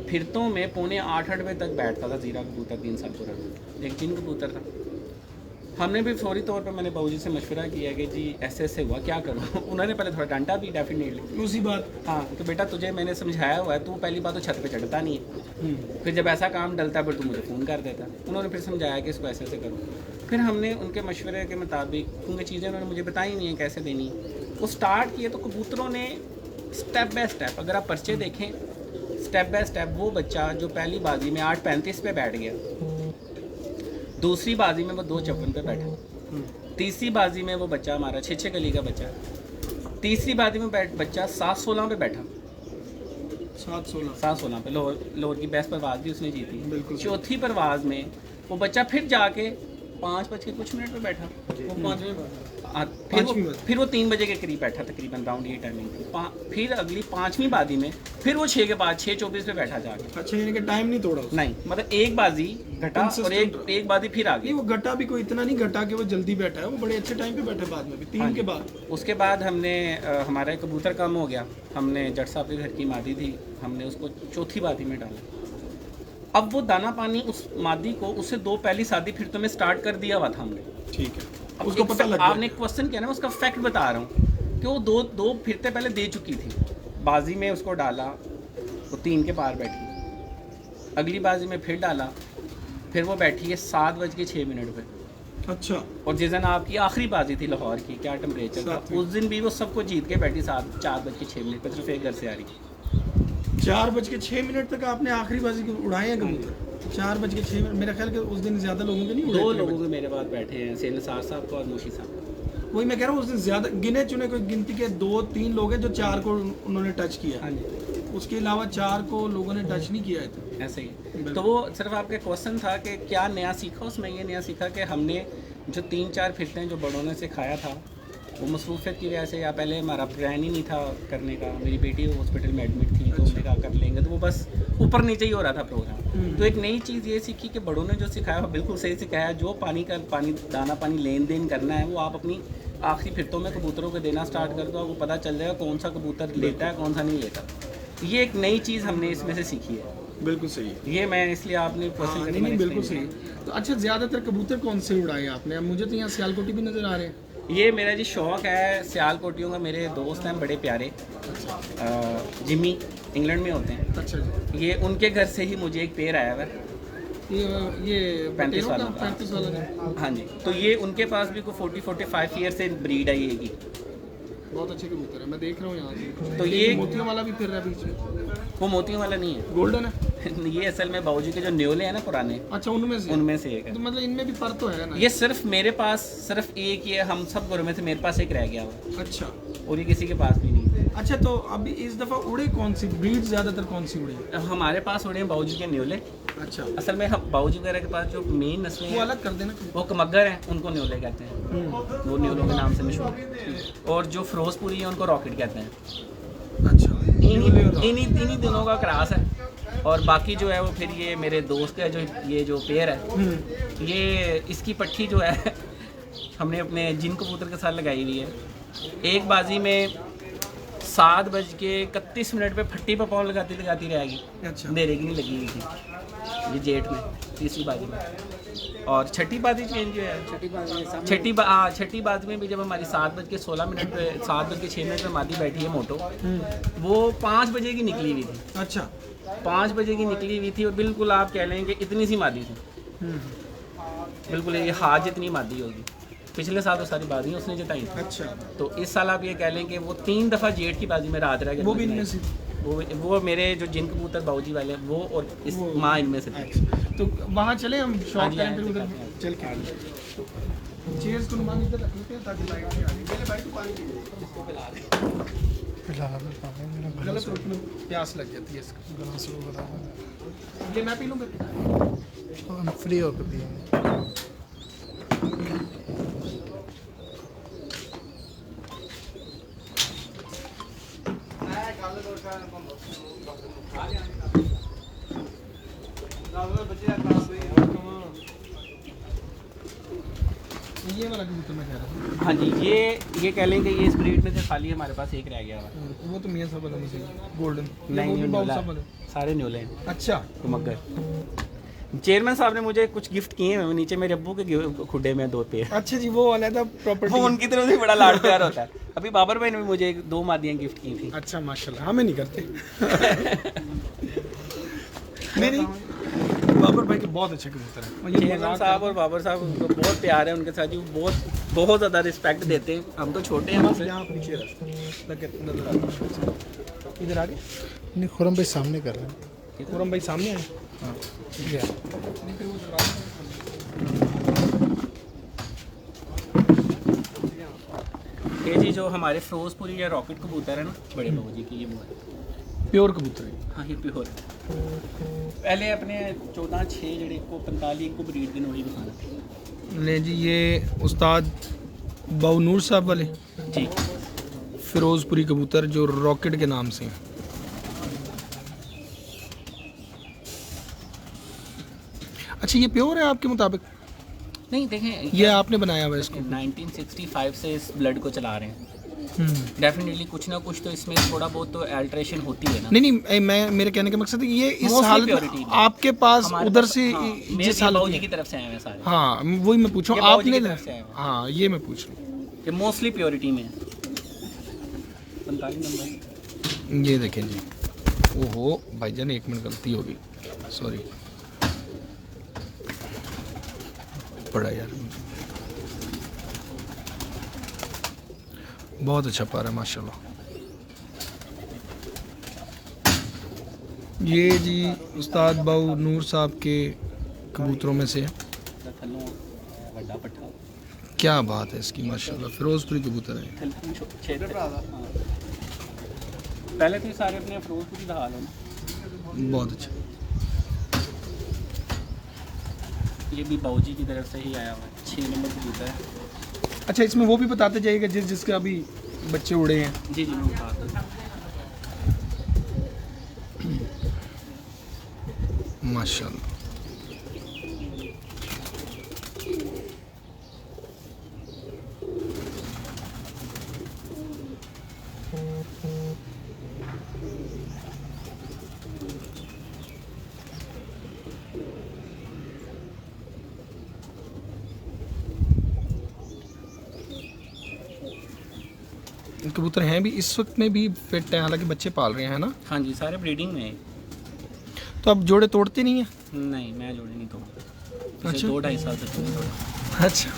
A: फिरतों में पौने 8 बजे तक बैठता था। जीरा कबूतर 3 साल पुराना, एक जिन कबूतर था। हमने भी फौरी तौर पे मैंने बाबूजी से मशवरा किया कि जी ऐसे ऐसे हुआ, क्या करूँ। उन्होंने पहले थोड़ा डांटा भी डेफिनेटली
B: उसी बात,
A: हाँ, कि बेटा तुझे मैंने समझाया हुआ है, तू पहली बात तो छत पे चढ़ता नहीं है, फिर जब ऐसा काम डलता है फिर तू मुझे फ़ोन कर देता। उन्होंने फिर समझाया कि इसको ऐसे ऐसे करो। फिर हमने उनके मशवरे के मुताबिक, क्योंकि चीज़ें उन्होंने मुझे बताई नहीं है कैसे देनी है, वो स्टार्ट किए। तो कबूतरों ने स्टेप बाय स्टेप, अगर आप पर्चे देखें, स्टेप बाय स्टेप, वो बच्चा जो पहली बाजी में 8:35 पे बैठ गया, दूसरी बाजी में वो 2:54 पे बैठा, तीसरी बाजी में वो बच्चा हमारा 6 गली का बच्चा, तीसरी बाजी में बच्चा 7:16 पे बैठा, 7:16 पे लोअर की बेस्ट परवाज भी उसने जीती। चौथी परवाज में वो बच्चा फिर जाके 5:00 पे बैठा, फिर वो 3 बजे के करीब बैठा, तकरीबन राउंड ये टाइमिंग थी। फिर अगली 5वीं बाजी में फिर वो 6 के बाद 6:24 पे बैठा जाके।
B: अच्छा, यानी कि टाइम नहीं तोड़ा उसने? नहीं,
A: मतलब एक बाजी घटा और एक बाजी फिर आ गई।
B: वो घटा भी कोई इतना नहीं घटा कि वो जल्दी बैठा है, वो बड़े अच्छे टाइम पे बैठा बाद में भी, 3 के बाद।
A: उसके बाद हमने हमारा कबूतर कम हो गया, हमने जट साहब के घर की मादी थी, हमने उसको चौथी बाजी में डाला। अब वो दाना पानी उस मादी को उससे 2 पहली शादी फिर तो मैं स्टार्ट कर दिया हुआ था हमने।
B: ठीक है,
A: अब उसको पता लग गया। आपने क्वेश्चन किया ना, उसका फैक्ट बता रहा हूँ कि वो दो फिरते पहले दे चुकी थी। बाजी में उसको डाला, वो 3 के पार बैठी, अगली बाजी में फिर डाला, फिर वो बैठी है 7:06 पे।
B: अच्छा,
A: और जिस दिन आपकी आखिरी बाजी थी लाहौर की, क्या टेम्परेचर था उस दिन भी, वो सबको जीत के बैठी 4:06 पे, सिर्फ एक घर से आ रही।
B: 4:06 तक आपने आखिरी बाजी को उड़ाए हैं कबूतर? 4:06, मेरा ख्याल कि उस दिन ज़्यादा लोगों के नहीं उड़े।
A: 2 लोगों के मेरे पास बैठे हैं, सेल निसार साहब को और मोशी साहब।
B: वही मैं कह रहा हूँ, उस दिन ज़्यादा गिने चुने कोई गिनती के 2-3 लोग हैं जो 4 को उन्होंने टच किया।
A: हाँ जी,
B: उसके अलावा 4 को लोगों ने टच नहीं किया है।
A: ऐसे ही। तो वो सिर्फ आपका क्वेश्चन था कि क्या नया सीखा। उसमें ये नया सीखा कि हमने जो 3-4 फिरते हैं जो बड़ों ने सिखाया था, वो मसरूफियत की वजह से, या पहले हमारा प्लान ही नहीं था करने का, मेरी बेटी हॉस्पिटल में एडमिट थी तो हमने कहा कर लेंगे, तो वो बस ऊपर नीचे ही हो रहा था प्रोग्राम। तो एक नई चीज़ ये सीखी कि बड़ों ने जो सिखाया वो बिल्कुल सही सिखाया। जो दाना पानी लेन देन करना है वो आप अपनी आखिरी फिरतों में कबूतरों को देना स्टार्ट कर दो, आपको पता चल जाएगा कौन सा कबूतर लेता है कौन सा नहीं लेता। ये एक नई चीज़ हमने इसमें से सीखी है।
B: बिल्कुल सही, ये
A: मैं इसलिए आपने क्वेश्चन
B: नहीं, बिल्कुल सही। तो अच्छा, ज़्यादातर कबूतर कौन से उड़ाए आपने? अब मुझे तो यहाँ सियालकोटी भी नज़र आ रहे हैं।
A: ये मेरा जी शौक़ है सियालकोटियों का। मेरे दोस्त हैं बड़े प्यारे, जिमी, इंग्लैंड में होते हैं। अच्छा जी। ये उनके घर से ही मुझे एक पेयर आया हुआ है, ये 35 वाला। हाँ जी, तो ये उनके पास भी कोई 40-45 ईयर से ब्रीड है ये की।
B: बहुत अच्छे कबूतर है, मैं देख रहा हूँ यहाँ से।
A: तो ये
B: मोतियों वाला भी फिर रहा है बीच में।
A: वो मोतियों वाला नहीं है,
B: गोल्डन है।
A: ये असल में बाबूजी के जो न्योले हैं ना पुराने,
B: अच्छा, उनमें से
A: एक है।
B: तो मतलब इनमें भी पर तो है ना?
A: ये सिर्फ मेरे पास सिर्फ एक ही है, हम सब घरों में से मेरे पास एक रह गया हुआ।
B: अच्छा,
A: और ये किसी के पास भी नहीं है।
B: अच्छा, तो अभी इस दफ़ा उड़े कौन सी ब्रीड, ज़्यादातर कौन सी उड़े?
A: हमारे पास उड़े हैं बाबूजी के न्योले।
B: अच्छा,
A: असल में हम बाबूजी वगैरह के पास जो मेन नस्लें हैं
B: वो अलग कर देना,
A: वो कमगर हैं, उनको न्योले कहते हैं, वो न्योलों के नाम से मशहूर। और जो फिरोजपुरी है उनको रॉकेट कहते हैं।
B: अच्छा,
A: इन्हीं दोनों का क्रॉस है। और बाकी जो है वो फिर ये मेरे दोस्त का जो पेयर है, ये इसकी पट्टी जो है हमने अपने जिन कबूतर के साथ लगाई हुई है। एक बाजी में 7:31 पे फट्टी पर पाँव लगाती रहेगी। अच्छा, अंधेरे की नहीं लगी हुई थी। ये जेठ में तीसरी बाजी में। और छठी बाजी चेंज जो है, छठी बाजी में भी जब हमारी 7:16 पे 7:06 पे मादी बैठी है मोटो, वो 5 बजे की निकली हुई थी।
B: अच्छा
A: 5 बजे की निकली हुई थी और बिल्कुल आप कह लें कि इतनी सी मादी थी, बिल्कुल ये हाथ जितनी मादी होगी। पिछले साल तो सारी बाजियाँ उसने जिताई थी।
B: अच्छा
A: तो इस साल आप ये कह लें कि वो 3 दफ़ा जेठ की बाजी में रात रह गए।
B: वो भी इनमें से
A: वो मेरे जो जिन कबूतर बाबूजी वाले हैं, वो और इस माँ इनमें से थे।
B: तो वहाँ चले हम
A: हाँ
B: शॉप
A: जी,
B: करें
A: हाँ
B: फिर
A: जी,
B: उधर
A: हाँ जी।
B: चल के चेयर्स को नुमान इधर रख लेते हैं ताकि लाइट नहीं आ रही। मेरे भाई को पानी पी इसको पिला दे। गलत रोक लो, प्यास लग जाती है इसको। ये मैं पी लूँगा
C: फ्री होकर पिएंगे।
B: ये वाला कबूतर मैं कह रहा था।
A: हाँ जी, ये कह लें कि ये इस ब्रीड में से खाली हमारे पास एक रह गया हुआ है।
B: वो तो मियाँ साहब वाला मुझे गोल्डन
A: नहीं,
B: वो भी
A: न्यूला
B: साहब वाला।
A: सारे न्यूले हैं।
B: अच्छा
A: तो मगर चेयरमैन साहब ने मुझे कुछ गिफ्ट किए हैं, नीचे मेरे अब्बू के खुड्डे में 2 पेयर।
B: अच्छा जी, वो वाला था प्रॉपर्टी।
A: वो उनकी तरफ से बड़ा लाड प्यार होता है। अभी बाबर भाई ने भी मुझे 2 मादियाँ गिफ्ट की थी।
B: अच्छा माशाल्लाह, हमें नहीं करते। नहीं बाबर भाई के बहुत अच्छे कबूतर हैं। और ये
A: चेयरमैन
B: मजाक
A: साहब और बाबर साहब उनको बहुत प्यार है उनके साथ जी, वो बहुत ज़्यादा रिस्पेक्ट देते हैं। हम तो छोटे हैं हमसे।
B: यहाँ पीछे लगे नजर आ रहा है। इधर आगे
C: नहीं, खुरम भाई सामने कर रहे हैं।
B: खुरम भाई सामने आए।
C: हाँ
A: ये जी जो हमारे फिरोजपुरी या रॉकेट कबूतर है ना, बड़े बाबू जी की, ये वो है।
B: प्योर कबूतर है।
A: हाँ, ये प्योर है। पहले अपने 14-6 जड़े को 45 को ब्रीड दिन वही दिखाना।
B: ले जी, ये उस्ताद बाउनूर साहब वाले
A: जी,
B: फिरोजपुरी कबूतर जो रॉकेट के नाम से हैं। अच्छा, ये प्योर है आपके मुताबिक?
A: नहीं देखें,
B: ये आपने बनाया हुआ है इसको?
A: 1965 से इस ब्लड को चला रहे हैं। डेफिनेटली कुछ ना कुछ तो इसमें थोड़ा बहुत तो अल्ट्रेशन होती है ना।
B: नहीं, मैं मेरे कहने का मकसद है कि ये इस
A: Mostly
B: हालत
A: purity
B: में
A: में।
B: आपके पास
A: हमारे
B: उधर
A: पास-
B: से
A: हाँ, मेरे
B: जिस
A: भी
B: हालत
A: बाबूजी
B: में,
A: की तरफ से आए हैं सारे।
B: हाँ वही मैं पूछूं
A: ये बाबूजी
B: आपने।
A: की तरफ से आए हैं।
B: हाँ ये मैं पूछ रहा
A: ये मोस्टली प्योरिटी में है। 45 नंबर।
B: हूँ। ये देखें जी, ओहो भाईजान 1 मिनट गलती होगी, सॉरी। बड़ा यार बहुत अच्छा पारा है माशाल्लाह। ये जी उस्ताद बाऊ नूर साहब के कबूतरों में से है।
A: बड़ा पट्टा।
B: क्या बात है इसकी माशाल्लाह, फिरोजपुरी कबूतर है।
A: पहले तो ये सारे अपने फिरोजपुरी का हाल है।
B: बहुत अच्छा।
A: ये भी बाबूजी की तरफ से ही आया हुआ है। 6 नंबर कबूतर है।
B: अच्छा, इसमें वो भी बताते जाइएगा जिसके अभी बच्चे उड़े हैं।
A: जी मैं बता दूँ।
B: माशाल्लाह। कबूतर हैं भी इस वक्त में भी फिट है, हालांकि बच्चे पाल रहे हैं ना।
A: हाँ जी, सारे ब्रीडिंग में है।
B: तो अब जोड़े तोड़ते नहीं हैं?
A: नहीं, मैं जोड़ी नहीं तोड़ा।
B: अच्छा।
A: 2-2.5 साल तक नहीं तोड़ा।
B: अच्छा,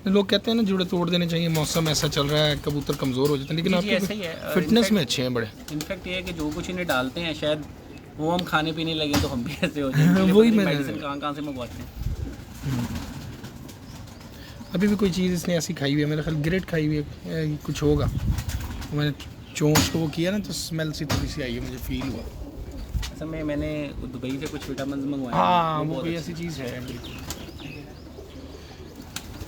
B: लोग कहते हैं ना जोड़े तोड़ देने चाहिए, मौसम ऐसा चल रहा है कबूतर कमज़ोर हो जाते हैं, लेकिन
A: जी, ऐसा ही है।
B: आपके फिटनेस में अच्छे हैं बड़े।
A: इनफैक्ट ये है कि जो कुछ इन्हें डालते हैं शायद वो हम खाने पीने लगे तो हम भी ऐसे हो जाएंगे।
B: वही मैंने-
A: मेडिसिन कहाँ से मंगवाते हैं।
B: अभी भी कोई चीज़ इसने ऐसी खाई हुई है, मेरा ख्याल ग्रेट खाई हुई है, कुछ होगा। मैंने चोंच को वो किया ना तो स्मेल सी थोड़ी सी आई है, मुझे फील हुआ।
A: असल में मैंने दुबई से कुछ विटामिन मंगवाए।
B: हाँ, वो कोई ऐसी चीज़ है बिल्कुल।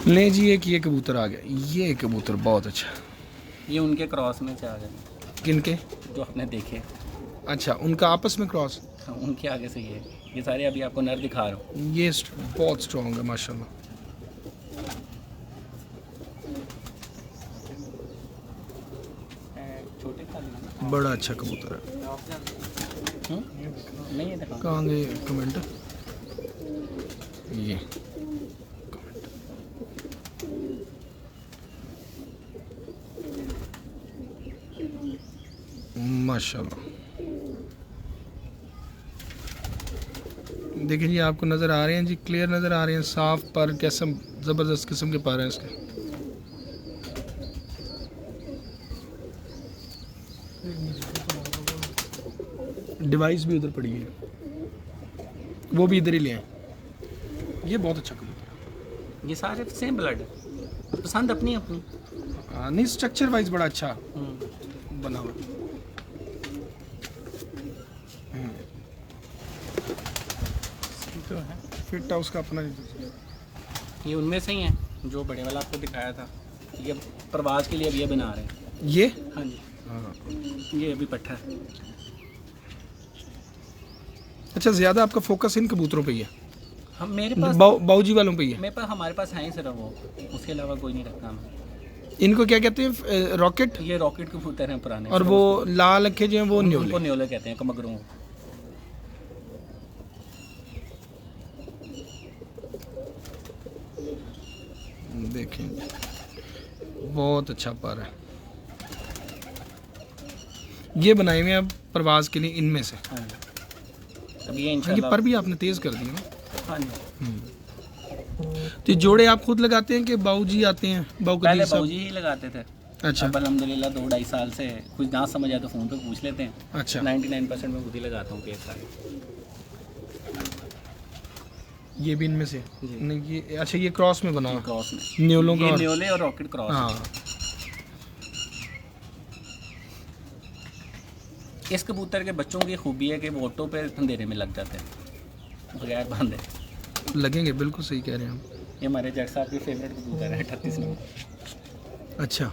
B: ले जी, एक ये कबूतर आ गया। ये कबूतर बहुत अच्छा।
A: ये उनके क्रॉस में से आ गए
B: किनके?
A: जो आपने देखे।
B: अच्छा, उनका आपस में क्रॉस।
A: हाँ, उनके आगे से ये है। ये सारे अभी आपको नर दिखा रहा हूँ।
B: ये बहुत स्ट्रॉन्ग है माशाल्लाह।
A: छोटे खाली
B: बड़ा अच्छा कबूतर है।
A: नहीं है देखा।
B: कहाँ गए कमेंट? ये माशाल्लाह। देखिए जी, आपको नज़र आ रहे हैं जी, क्लियर नज़र आ रहे हैं, साफ पर, कैसे ज़बरदस्त किस्म के पर हैं इसके। डिवाइस भी उधर पड़ी है, वो भी इधर ही ले आए। ये बहुत अच्छा कबूतर
A: ये सारे सेम ब्लड, पसंद अपनी अपनी।
B: है। नहीं, स्ट्रक्चर वाइज बड़ा अच्छा बना हुआ।
A: तो है,
B: फिट है उसका अपना।
A: ये उनमें से ही है जो बड़े वाला आपको दिखाया था। ये प्रवास के लिए अब ये बना रहे हैं।
B: ये
A: हाँ जी,
B: हाँ।
A: ये अभी पट्ठा है।
B: अच्छा, ज़्यादा आपका फोकस इन कबूतरों पे ही है?
A: हम मेरे पास
B: बाऊजी वालों पे ही है?
A: मेरे पास हमारे पास है ही सिर्फ वो, उसके अलावा कोई नहीं रखता हम।
B: इनको क्या कहते हैं? रॉकेट?
A: ये रॉकेट कबूतर हैं पुराने।
B: और वो लाल अखे जो हैं वो
A: उनको
B: न्योले?
A: न्योले कहते हैं, कमगरों।
B: देखें, बहुत अच्छा पर है। ये बनाए हुए हैं अब प्रवास के लिए इनमें से।
A: हाँ जी, अब ये
B: ये
A: इंशाल्लाह।
B: पर भी आपने तेज़ कर दिया ना?
A: हाँ जी,
B: तो ये जोड़े आप खुद लगाते हैं कि बाऊजी आते हैं?
A: पहले
B: बाऊजी साहब?
A: बाबूजी ही लगाते थे।
B: अच्छा
A: अब अल्हम्दुलिल्लाह 2-2.5 साल से कुछ ना समझ आया तो फ़ोन पे पूछ लेते हैं।
B: अच्छा।
A: 99% मैं खुद ही लगाता हूँ केस सारे।
B: ये भी इनमें से?
A: जी।
B: नहीं, ये अच्छा, ये क्रॉस में बना हुआ?
A: क्रॉस में
B: न्योलों का?
A: ये
B: और-
A: न्योले और रॉकेट क्रॉस।
B: हाँ।
A: इस कबूतर के बच्चों की खूबी है कि वो ऑटो पे अंधेरे में लग जाते हैं बगैर बांधे।
B: लगेंगे, बिल्कुल सही कह रहे हैं हम।
A: ये हमारे जट साहब के फेवरेट कबूतर है, 38 नंबर।
B: अच्छा,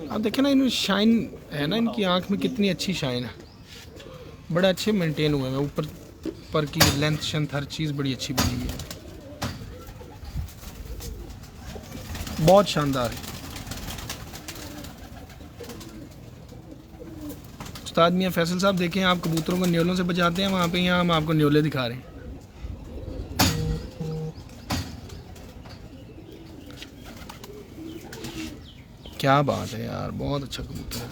B: आप देखें ना, इनमें शाइन है ना, इनकी आंख में कितनी अच्छी शाइन है। बड़े अच्छे मेंटेन हुए हैं, ऊपर पर की लेंथ शेंथ हर चीज़ बड़ी अच्छी बनी हुई है, बहुत शानदार है। उस्ताद मियां फैसल साहब, देखें आप कबूतरों को न्योलों से बचाते हैं वहाँ पे, यहाँ हम आपको न्योले दिखा रहे हैं। क्या बात है यार, बहुत अच्छा कबूतर है।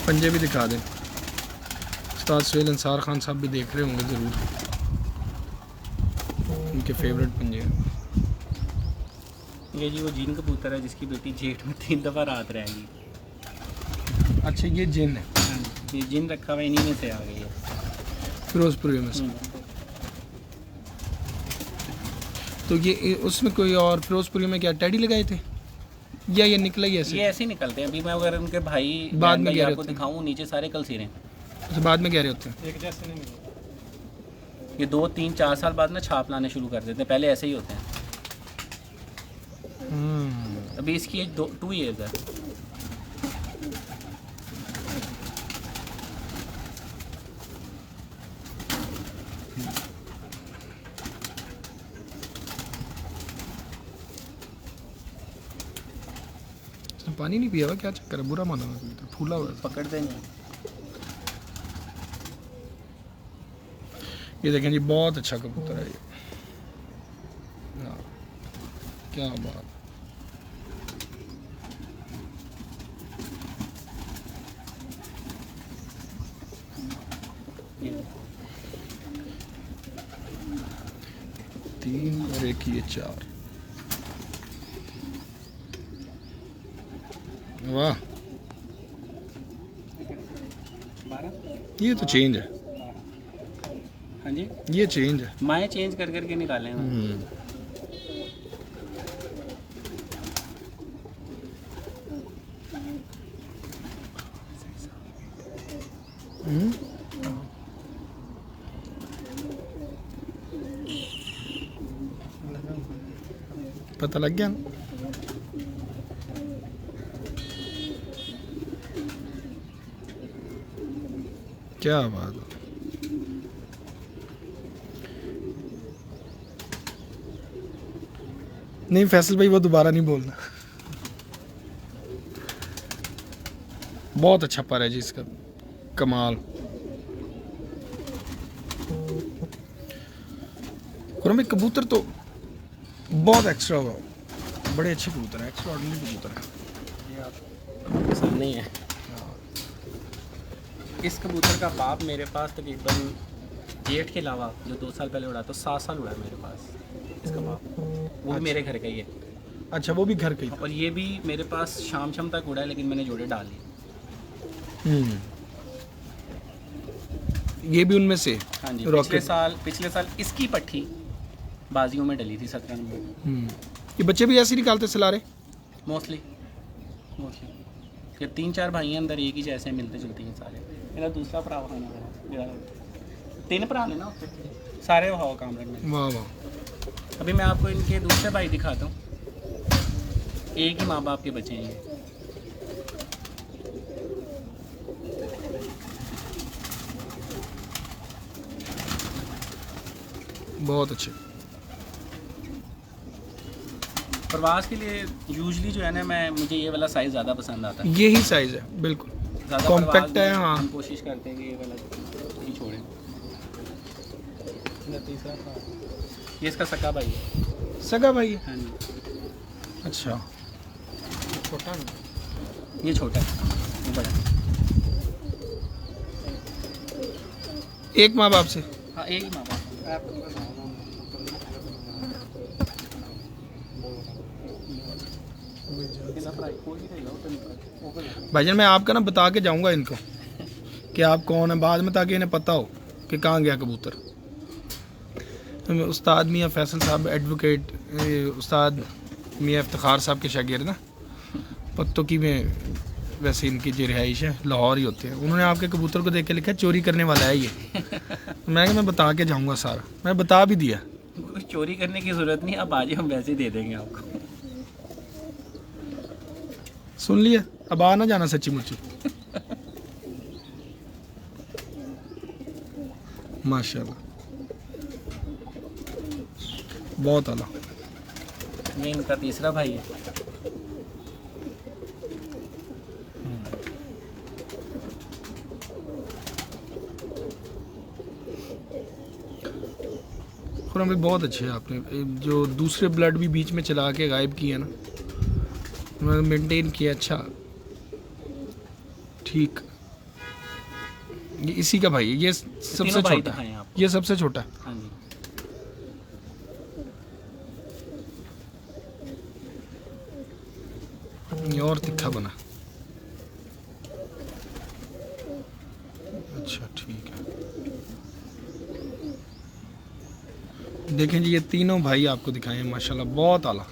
B: पंजे भी दिखा दें, उस्ताद सुहेल अंसार खान साहब भी देख रहे होंगे ज़रूर, उनके फेवरेट पंजे हैं।
A: ये जी वो जीन कबूतर है जिसकी बेटी जेठ में 3 दफ़ा रात रहेगी।
B: अच्छा, ये जिन है?
A: ये जिन रखा हुआ इन्हीं में से आ गई है।
B: फिरोजपुरी में से? तो ये उसमें कोई और फिरोजपुरी में क्या टेडी लगाए थे या ये निकला ही ऐसे?
A: ये ऐसे ही निकलते हैं। अभी मैं अगर उनके भाई
B: बाद में
A: भाई
B: कह रहे
A: आपको
B: होते हैं।
A: दिखाऊं, नीचे सारे कल सिरे।
B: अच्छा, बाद में कह रहे होते हैं।
A: एक जैसे नहीं निकलते। ये 2, 3, 4 साल बाद ना छाप लाने शुरू कर देते हैं, पहले ऐसे ही होते हैं। अभी इसकी एज 2 ईयर्स है।
B: इसने पानी नहीं पिया हुआ, क्या चक्कर है? बुरा माना हुआ कबूतर, फूला हुआ है।
A: पकड़ देंगे।
B: ये देखें जी, बहुत अच्छा कबूतर है ये। हाँ, क्या बात।
A: ये
B: 3 और 1 ये 4। वाह,
A: 12।
B: ये तो चेंज है,
A: हाँ जी,
B: ये चेंज है।
A: माएँ चेंज कर करके निकाले हैं।
B: पता लग गया ना? क्या बात है। नहीं फैसल भाई वो दोबारा नहीं बोलना। बहुत अच्छा पर है जी इसका, कमाल। खुरम भाई कबूतर तो बहुत एक्स्ट्रा हुआ, बड़े अच्छे कबूतर हैं, एक्स्ट्रा ऑर्डिनरी कबूतर हैं।
A: सामने ही है। इस कबूतर का बाप मेरे पास तकरीबन जेठ के अलावा जो 2 साल पहले उड़ा तो 7 साल उड़ा है मेरे पास इसका बाप, वो भी मेरे घर का ही है।
B: अच्छा वो भी घर के ही था।
A: और ये भी मेरे पास शाम तक उड़ा है, लेकिन मैंने जोड़े डाल लिए।
B: ये भी उनमें से।
A: हाँ जी,
B: रॉकेट।
A: पिछले साल इसकी पट्टी बाजियों में डली थी 17 नंबर।
B: ये बच्चे भी ऐसे ही निकालते सलारे?
A: मोस्टली ये 3-4 भाई हैं अंदर, एक ही जैसे मिलते जुलते हैं सारे। मेरा दूसरा भरा खाना है, 3 भरा है ना उससे, सारे वहाँ काम रखने।
B: वाह वाह।
A: अभी मैं आपको इनके दूसरे भाई दिखाता हूँ, एक ही माँ बाप के बच्चे हैं ये।
B: बहुत अच्छे।
A: प्रवास के लिए यूजली जो है ना, मुझे ये वाला साइज़ ज़्यादा पसंद आता है।
B: यही साइज है बिल्कुल,
A: ज़्यादा
B: कॉम्पैक्ट
A: प्रवास
B: है।
A: में
B: हाँ
A: हम कोशिश करते हैं कि ये वाला ही छोड़ें। तीसरा ये इसका सका भाई है।
B: सगा भाई है?
A: हाँ जी।
B: अच्छा
A: छोटा नहीं, ये छोटा है, ये बड़ा है।
B: एक माँ बाप से?
A: हाँ एक ही माँ बाप।
B: भाईजान मैं आपका ना बता के जाऊंगा इनको कि आप कौन है बाद में, ताकि इन्हें पता हो कि कहाँ गया कबूतर। उस्ताद मियाँ फैसल साहब एडवोकेट, उस्ताद मियाँ इफ्तिखार साहब के शागिर्द ना, पत्तों की में वैसे इनकी जो रिहाइश है लाहौर ही होते हैं। उन्होंने आपके कबूतर को देख के लिखा चोरी करने वाला है ये। मैं बता के जाऊंगा सारा, मैं बता भी दिया।
A: कुछ चोरी करने की ज़रूरत नहीं, अब आज हम वैसे ही दे देंगे आपको।
B: सुन लिया, अब आ ना जाना सच्ची मुच्ची। माशाल्लाह बहुत आला।
A: ये इनका तीसरा भाई है।
B: खुरम भाई बहुत अच्छे हैं आपने, जो दूसरे ब्लड भी बीच में चला के गायब किया ना, उन्होंने मेंटेन किया। अच्छा ठीक, ये इसी का भाई है, ये सबसे
A: तीनों भाई
B: छोटा
A: दिखाए
B: है,
A: आपको।
B: ये सबसे छोटा है।
A: हाँ जी।
B: ये और तिखा बना। अच्छा ठीक है। देखें जी ये तीनों भाई आपको दिखाए हैं माशाल्लाह बहुत आला।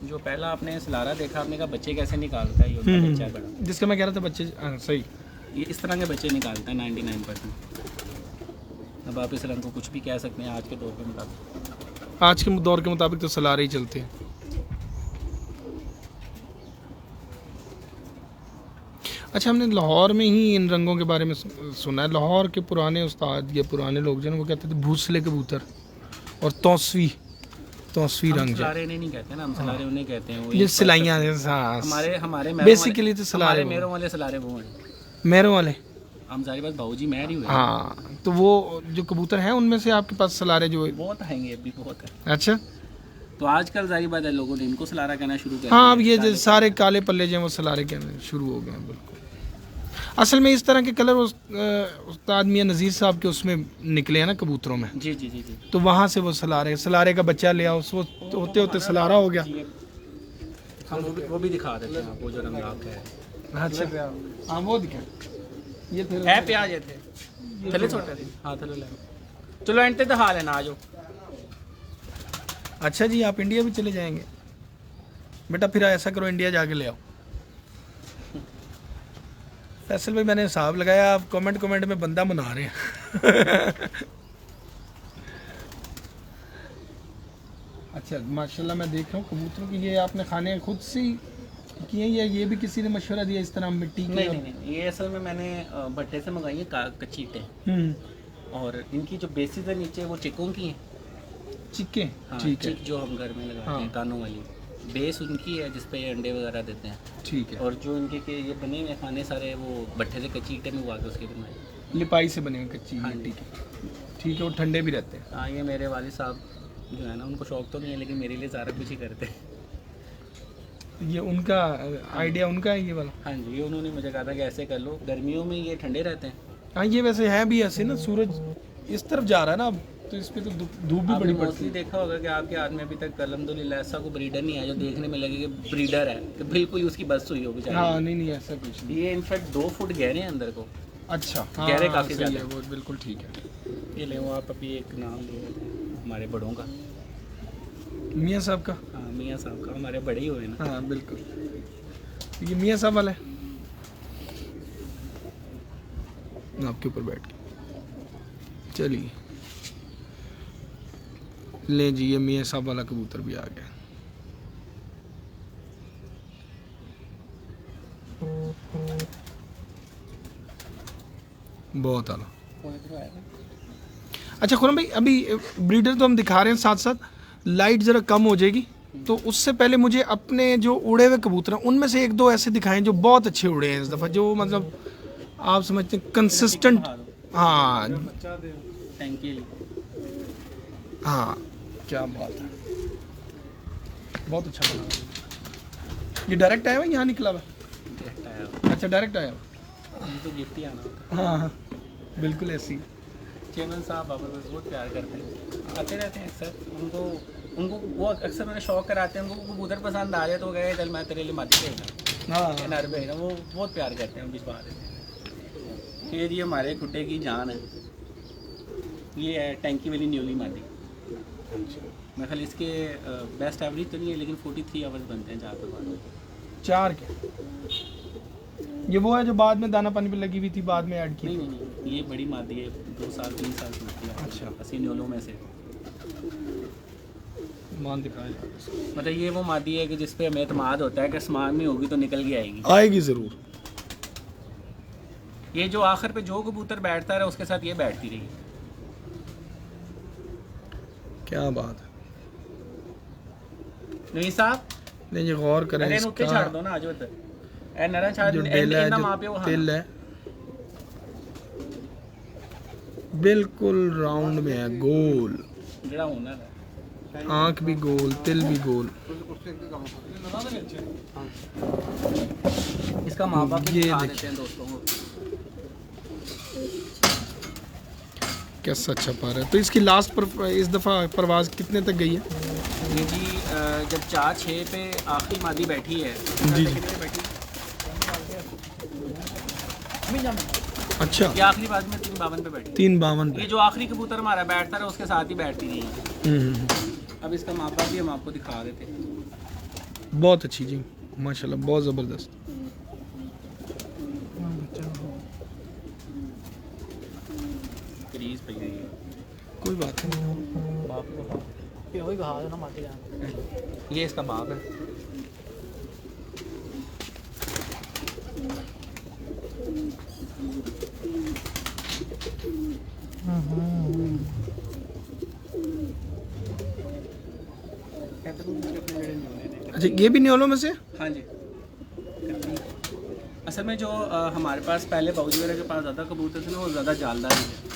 A: जो पहला आपने सलारा देखा, आपने कहा बच्चे कैसे निकालता है, ये उसका बच्चा है बड़ा।
B: जिसका मैं कह रहा था बच्चे, हाँ, सही।
A: ये इस तरह के बच्चे निकालता है 99%। अब आप इस रंग को कुछ भी कह सकते हैं आज के दौर के मुताबिक।
B: आज के दौर के मुताबिक तो सलारे ही चलते हैं। अच्छा हमने लाहौर में ही इन रंगों के बारे में सुना है। लाहौर के पुराने उस्ताद या पुराने लोग जो वो कहते थे भूसले कबूतर और तौसवी रंग। जो
A: सलारे नहीं कहते ना, हम सलारे उन्हें कहते हैं। वो
B: ये
A: एक
B: सिलाइयाँ
A: हमारे
B: बेसिकली तो सलारे,
A: हमारे मेरों वाले सलारे वो हैं।
B: मेरों वाले
A: हम सारी बात भाऊ जी मैर ही हुए।
B: हाँ, तो वो जो कबूतर हैं उनमें से आपके पास सलारे जो है
A: बहुत आएंगे, अभी बहुत है।
B: अच्छा
A: तो आजकल जारी बात है, लोगों ने इनको सलारा कहना शुरू कर
B: हाँ, अब
A: दिया।
B: ये जो सारे काले पल्ले जो हैं वो सलारे कहने शुरू हो गए हैं। बिल्कुल असल में इस तरह के कलर उस्ताद मियाँ नज़ीर साहब के उसमें निकले हैं ना कबूतरों में,
A: जी जी जी जी।
B: तो वहाँ से वो सलारे का बच्चा ले आओ, उसको होते होते सलारा हो गया।
A: हम वो भी दिखा देते हैं आपको, जो रंग आपका है।
B: अच्छा हाँ वो दिखा ये
A: है प्याज थे थले छोटे थे। हाँ थले ले चलो एंटे तो हाल है ना, आ जाओ।
B: अच्छा जी आप इंडिया भी चले जाएंगे बेटा, फिर ऐसा करो इंडिया जाके ले आओ। फैसल भाई मैंने हिसाब लगाया आप कमेंट में बंदा बना रहे हैं। अच्छा माशाल्लाह मैं देख रहा हूँ कबूतरों की ये आपने खाने खुद से ही किए या ये भी किसी ने मशवरा दिया इस तरह मिट्टी की?
A: नहीं नहीं नहीं, ये असल में मैंने भट्टे से मंगाई है कच्ची ईंटें, और इनकी जो बेसिस है नीचे वो चिकों की हैं।
B: चिक्के?
A: हाँ,
B: ठीक है,
A: चिक जो हम घर में लगाते
B: हाँ।
A: हैं कानों वाली, बेस उनकी है जिस पे ये अंडे वगैरह देते हैं।
B: ठीक है।
A: और जो इनके के ये बने हुए खाने सारे वो भट्टे से कच्ची ईंटें मंगवा के उसके बनाए।
B: लिपाई से बने हुए कच्ची
A: हाँ
B: मिट्टी के। ठीक है, वो ठंडे भी रहते हैं।
A: हाँ, ये मेरे वालिद साहब जो है ना, उनको शौक तो नहीं है लेकिन मेरे लिए सारा कुछ ही करते हैं।
B: ये उनका आइडिया उनका है ये वाला?
A: हाँ जी, ये उन्होंने मुझे कहा था कि ऐसे कर लो, गर्मियों में ये ठंडे रहते हैं।
B: हाँ, ये वैसे है भी ऐसे ना, सूरज इस तरफ जा रहा है ना अब, तो इस पे तो धूप भी
A: आपने
B: बड़ी पड़ती
A: मोस्टली देखा होगा कि आपके हाथ में अभी तक अल्हम्दुलिल्लाह ऐसा कोई ब्रीडर नहीं है जो देखने में लगे कि ब्रीडर है, कि बिल्कुल उसकी बस हुई हो
B: है।
A: बेचारे।
B: हाँ, नहीं नहीं, ऐसा कुछ नहीं।
A: ये इनफैक्ट 2 फुट गहरे हैं अंदर को।
B: अच्छा,
A: गहरे काफी
B: सही
A: ज्यादा
B: है, वो बिल्कुल ठीक है।
A: ये ले, वो आप अभी एक नाम ले रहे थे हमारे बड़ों का।
B: मियाँ साहब का?
A: हाँ, मियाँ साहब का, हमारे बड़े ही हुए ना।
B: हाँ बिल्कुल, ये मियाँ साहब वाला है। आपके ऊपर बैठ के चलिए, ले जी, ये मियाँ साहब वाला कबूतर भी आ गया। बहुत आला। अच्छा खुरम भाई, अभी ब्रीडर तो हम दिखा रहे हैं, साथ साथ लाइट ज़रा कम हो जाएगी, तो उससे पहले मुझे अपने जो उड़े हुए कबूतर हैं उनमें से एक दो ऐसे दिखाएं जो बहुत अच्छे उड़े हैं इस दफ़ा, जो मतलब आप समझते हैं कंसिस्टेंट। हाँ
A: थैंक यू।
B: हाँ, क्या बात है, बहुत अच्छा बना। ये डायरेक्ट आया हुआ यहाँ निकला हुआ? अच्छा, डायरेक्ट आया हुआ।
A: तो गिफ्ट ही आना होता
B: हाँ हाँ, बिल्कुल ऐसी।
A: चेयरमैन साहब आप बहुत प्यार करते हैं, आते रहते हैं अक्सर। उनको वो अक्सर मेरे शौक कराते हैं, उनको कबूतर पसंद आ जाए तो गए चल मैं तेरे लिए मादी भेजना,
B: हाँ
A: नर भेजना। वो बहुत प्यार करते हैं, भिजवा देते हैं। फिर ये हमारे खुट्टे की जान है, ये है टैंकी वाली न्यूली मादी। मैं खाली इसके बेस्ट एवरेज तो नहीं है लेकिन 43 आवर्स बनते हैं 4 के बाद।
B: 4 के? ये वो है जो बाद में दाना पानी पे लगी हुई थी, बाद में ऐड की?
A: नहीं नहीं नहीं, ये बड़ी मादी है, 2 साल 3 साल की होती है।
B: अच्छा।
A: 80 न्यूलों में से
B: मान दिखाया,
A: मतलब ये वो मादी है कि जिस पे हमें एतमाद होता है कि आसमान में होगी तो निकल के आएगी।
B: आएगी ज़रूर।
A: ये जो आखिर पे जो कबूतर बैठता रहा उसके साथ ये बैठती रही।
B: क्या बात है।
A: नहीं साहब,
B: नहीं, ये गौर करें
A: अरे नुक्ते
B: इसका
A: छाड़ दो ना, आज उधर ए नरा छाड़
B: जो
A: दो,
B: डेला है,
A: इतना
B: जो
A: माँ पे वो
B: तिल है, बिल्कुल राउंड में है, गोल,
A: जड़ा होना है।
B: आँख भी गोल, तिल भी गोल।
A: इसका माँ बाप भी
B: ये
A: दिखा
B: देखिए।
A: देते हैं दोस्तों को।
B: कैसा अच्छा पा रहा है। तो इसकी लास्ट पर इस दफ़ा परवाज़ कितने तक गई है?
A: ये जी जब 4-6 पे आखिरी मादी बैठी है।
B: जी।
A: कितने बैठी?
B: अच्छा,
A: ये आखिरी बात में 352 पे बैठी।
B: 352
A: ये
B: पे।
A: जो आखिरी कबूतर हमारा बैठता रहा उसके साथ ही बैठती रही है। अब इसका माँ बाप भी हम आपको दिखा देते हैं।
B: बहुत अच्छी जी, माशाल्लाह, बहुत ज़बरदस्त।
A: क्रीज पे गई है।
B: कोई बात नहीं।
A: बाप को दिखाओ। ये इसका बाप है।
B: अच्छा, ये भी न्योलों में से?
A: हाँ जी। असल में जो हमारे पास पहले बाबूजी वगैरह के पास ज़्यादा कबूतर थे ना, वो ज़्यादा जालदार ही थे।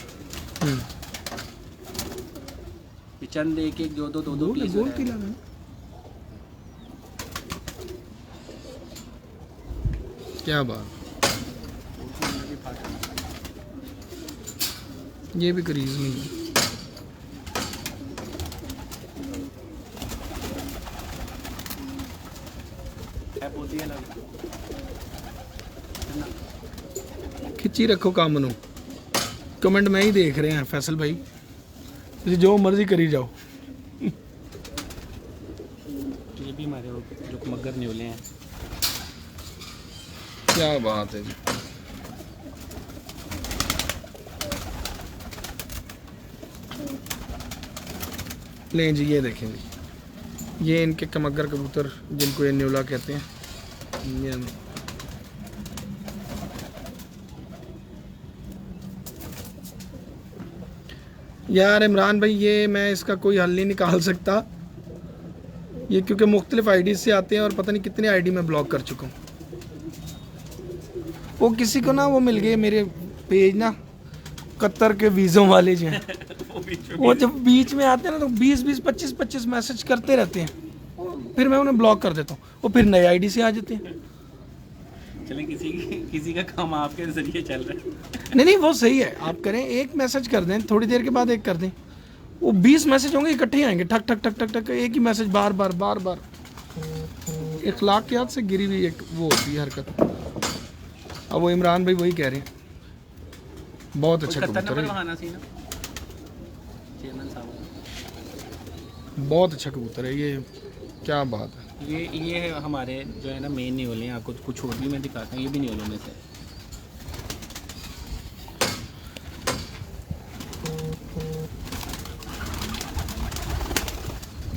A: ये चंद एक एक दो दो पीस
B: गोल
A: हैं।
B: किला है। क्या बात। ये भी करीज में है। खिंची रखो काम नू, कमेंट में ही देख रहे हैं फैसल भाई, तुझे जो मर्जी करी जाओ।
A: ये भी हमारे जो मगर न्योले हैं।
B: क्या बात है जी। लें जी, ये देखें जी, ये इनके कमगर कबूतर जिनको ये न्योला कहते हैं। ये यार इमरान भाई, ये मैं इसका कोई हल नहीं निकाल सकता, ये क्योंकि मुख्तलिफ आईडी से आते हैं और पता नहीं कितने आईडी में ब्लॉक कर चुका हूँ। वो किसी को ना वो मिल गए मेरे पेज ना, कतर के वीज़ों वाले जो हैं वो जब बीच में आते हैं ना तो 20-20, 25-25 मैसेज करते रहते हैं, फिर मैं उन्हें ब्लॉक कर देता हूँ, वो फिर नई आईडी से आ जाते हैं।
A: चलें, किसी का काम आपके जरिए चल रहा है।
B: नहीं, वो सही है, आप करें, एक मैसेज कर दें, थोड़ी देर के बाद एक कर दें, वो 20 मैसेज होंगे इकट्ठे आएंगे, ठक ठक ठक ठक ठक, एक ही मैसेज बार बार बार बार। इखलाकियात से गिरी हुई एक वो होती है हरकत। अब वो इमरान भाई वही कह रहे हैं, बहुत अच्छा कबूतर है, बहुत अच्छा कबूतर है ये, क्या बात है।
A: ये है हमारे जो है ना मेन न्योले हैं, आपको कुछ और भी मैं दिखाता हूँ, ये भी न्योलों में से।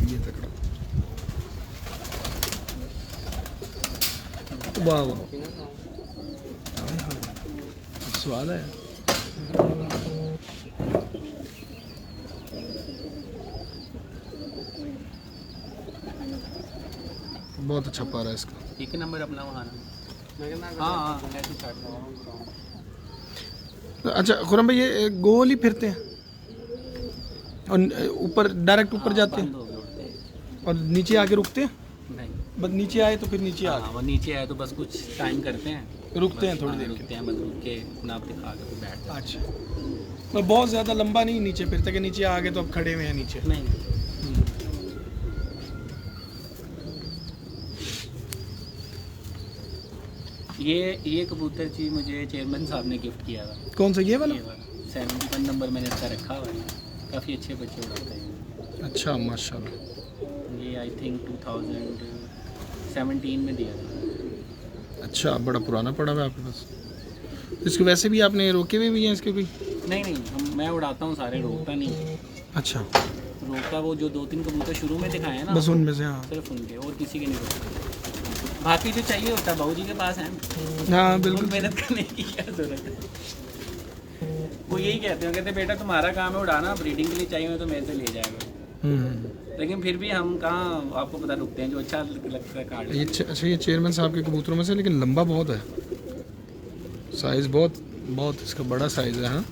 B: ये तकड़ा, वाह वाह, स्वाद है। बहुत अच्छा पा रहा है इसका।
A: एक नंबर अपना वहाँ ना। हाँ।
B: अच्छा खुरम भाई, ये गोल ही फिरते हैं और ऊपर डायरेक्ट ऊपर जाते हैं और नीचे आके रुकते हैं?
A: नहीं,
B: बस नीचे आए तो फिर नीचे आ
A: वो नीचे आए तो बस कुछ टाइम करते हैं,
B: रुकते हैं थोड़ी देर
A: रुकते हैं, बस रुक के अपना आप दिखा के फिर बैठ जाते
B: अच्छा, तो बहुत ज़्यादा लंबा नहीं नीचे फिरते कि नीचे आ गए तो अब खड़े हुए हैं नीचे?
A: हैं। नहीं, ये कबूतर जी मुझे चेयरमैन साहब ने गिफ्ट किया था।
B: कौन सा, ये वाला?
A: 71 नंबर मैंने इसका रखा हुआ है, काफ़ी अच्छे बच्चे उड़ाते हैं।
B: अच्छा माशाल्लाह।
A: ये आई थिंक 2017 में दिया था।
B: अच्छा, बड़ा पुराना पड़ा हुआ है आपके पास। इसके वैसे भी आपने रोके हुए भी हैं इसके कोई?
A: नहीं, मैं उड़ाता हूँ सारे, रोकता नहीं।
B: अच्छा,
A: रोकता वो जो 2-3 कबूतर शुरू में दिखाए हैं ना,
B: बस उनमें से। हाँ
A: सिर्फ उनके, और किसी के नहीं रोकते। बाकी जो चाहिए होता है बाबूजी के पास है।
B: हाँ बिल्कुल,
A: मेहनत करने की क्या जरूरत है। वो यही कहते हैं, कहते बेटा तुम्हारा काम है उड़ाना, ब्रीडिंग के लिए चाहिए तो मेरे से ले जाएगा। लेकिन फिर भी हम कहाँ आपको पता रुकते हैं, जो अच्छा लगता है काट।
B: ये अच्छा, ये चेयरमैन साहब के कबूतरों में से, लेकिन लंबा बहुत है, साइज़ बहुत इसका बड़ा साइज़ है। हाँ,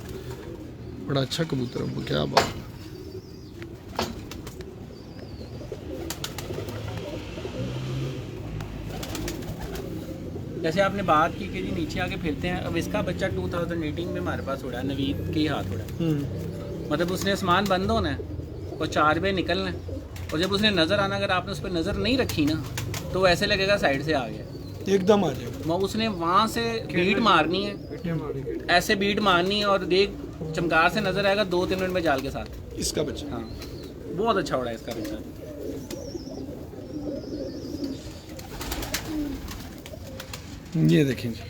B: बड़ा अच्छा कबूतर है, क्या बात है।
A: जैसे आपने बात की कि जी नीचे आके फिरते हैं, अब इसका बच्चा 2018 में हमारे पास उड़ा है, नवीद के ही हाथ उड़ा है। मतलब उसने आसमान बंद होना है और 4 बजे निकलना है, और जब उसने नज़र आना, अगर आपने उस पर नज़र नहीं रखी ना तो ऐसे लगेगा साइड से आ गया,
B: एकदम आ जाएगा।
A: उसने वहाँ से बीट मारनी है, ऐसे बीट मारनी है, और देख चमकार से नज़र आएगा 2-3 मिनट में जाल के साथ।
B: इसका बच्चा,
A: हाँ, बहुत अच्छा उड़ा है इसका बच्चा।
B: ये देखें जी,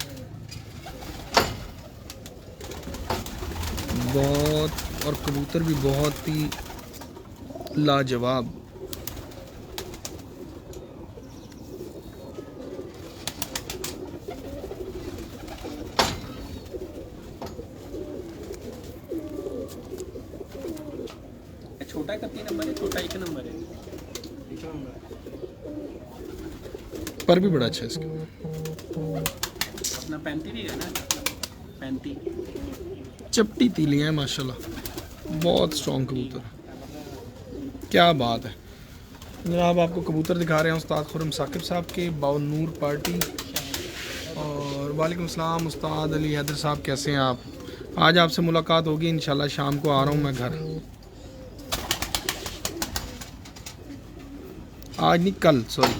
B: बहुत, और कबूतर भी बहुत ही लाजवाब।
A: छोटा 31 नंबर है, छोटा 1 नंबर है,
B: पर भी बड़ा अच्छा है इसका।
A: अपना 35 भी है ना, 35
B: चपटी तीलियाँ हैं माशाल्लाह, बहुत स्ट्रॉन्ग कबूतर, क्या बात है। जनाब आपको कबूतर दिखा रहे हैं उस्ताद खुर्रम साकिब साहब के बाउनूर पार्टी। और वालेकुम सलाम उस्ताद अली हैदर साहब, कैसे हैं आप? आज आपसे मुलाकात होगी इंशाल्लाह, शाम को आ रहा हूँ मैं घर। आज नहीं, कल, सॉरी,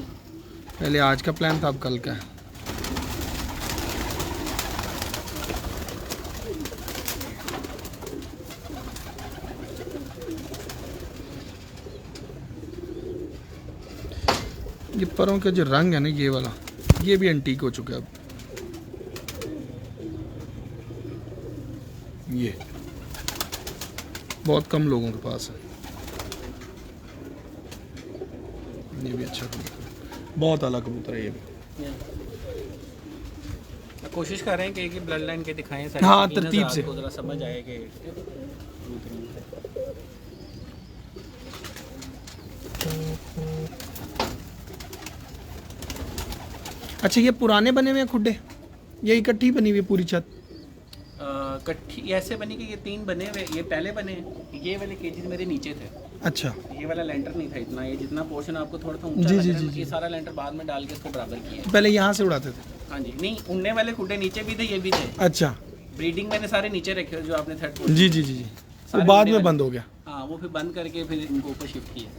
B: पहले आज का प्लान था, अब कल का है। ये परों का जो रंग है ना, ये वाला, ये भी एंटीक हो चुका है अब। ये बहुत कम लोगों के पास है, ये भी अच्छा कबूतर है, बहुत आला कबूतर है ये भी।
A: कोशिश कर रहे हैं कि एक ही ब्लड लाइन के दिखाएं
B: हाँ,
A: इन
B: तरतीब
A: हज़रात
B: से।
A: को ज़रा समझ आए कि
B: अच्छा, ये पुराने बने हुए हैं खुड्डे, ये इकट्ठी बनी हुई है पूरी छत?
A: कट्ठी ऐसे बनी कि ये 3 बने हुए, ये पहले बने हैं, ये वाले केजेस मेरे नीचे थे,
B: अच्छा
A: ये वाला लेंटर नहीं था इतना, ये जितना पोर्शन आपको थोड़ा सा ऊंचा
B: जी,
A: लग
B: जी,
A: रहा है,
B: जी,
A: ये सारा लेंटर बाद में डाल के इसको बराबर किया है।
B: पहले यहाँ से उड़ाते थे?
A: हाँ जी, नहीं उड़ने वाले खुड्डे नीचे भी थे, ये भी थे।
B: अच्छा
A: ब्रीडिंग मैंने सारे नीचे रखे जो आपने थर्ड
B: जी जी जी जी, वो
A: सारे
B: बाद
A: उड़ने
B: में
A: वाले।
B: बंद हो गया।
A: हाँ, वो फिर बंद करके फिर इनको ऊपर शिफ्ट किया।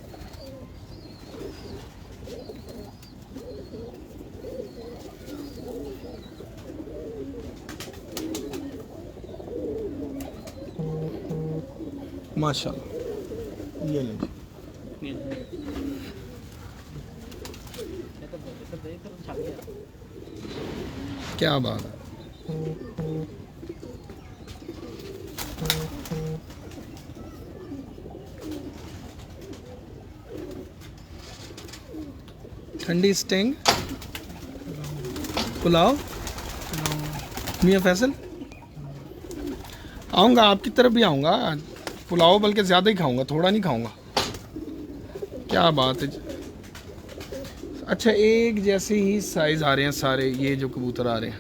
B: माशाल्लाह, ये ले जी। क्या बात है। ठंडी स्टिंग पुलाव, मियाँ फैसल, आऊँगा आपकी तरफ भी आऊँगा, पुलाव बल्कि ज़्यादा ही खाऊंगा, थोड़ा नहीं खाऊंगा। क्या बात है। अच्छा, एक जैसे ही साइज़ आ रहे हैं सारे ये जो कबूतर आ रहे हैं?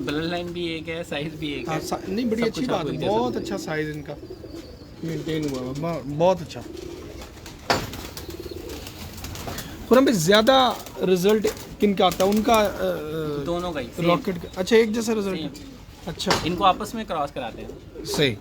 A: ब्लड लाइन भी एक है, साइज भी एक है।
B: नहीं, बड़ी
A: सब
B: अच्छी
A: कुछ
B: बात
A: आपको
B: है,
A: एक जैसा
B: बहुत
A: मिलेगा।
B: अच्छा साइज़ इनका मेंटेन हुआ है, बहुत अच्छा। खुरम भाई, ज़्यादा रिजल्ट किन का आता है? उनका
A: दोनों का ही same।
B: रॉकेट का? अच्छा, एक जैसा रिजल्ट है। अच्छा,
A: इनको आपस में क्रॉस कराते हैं।
B: सही।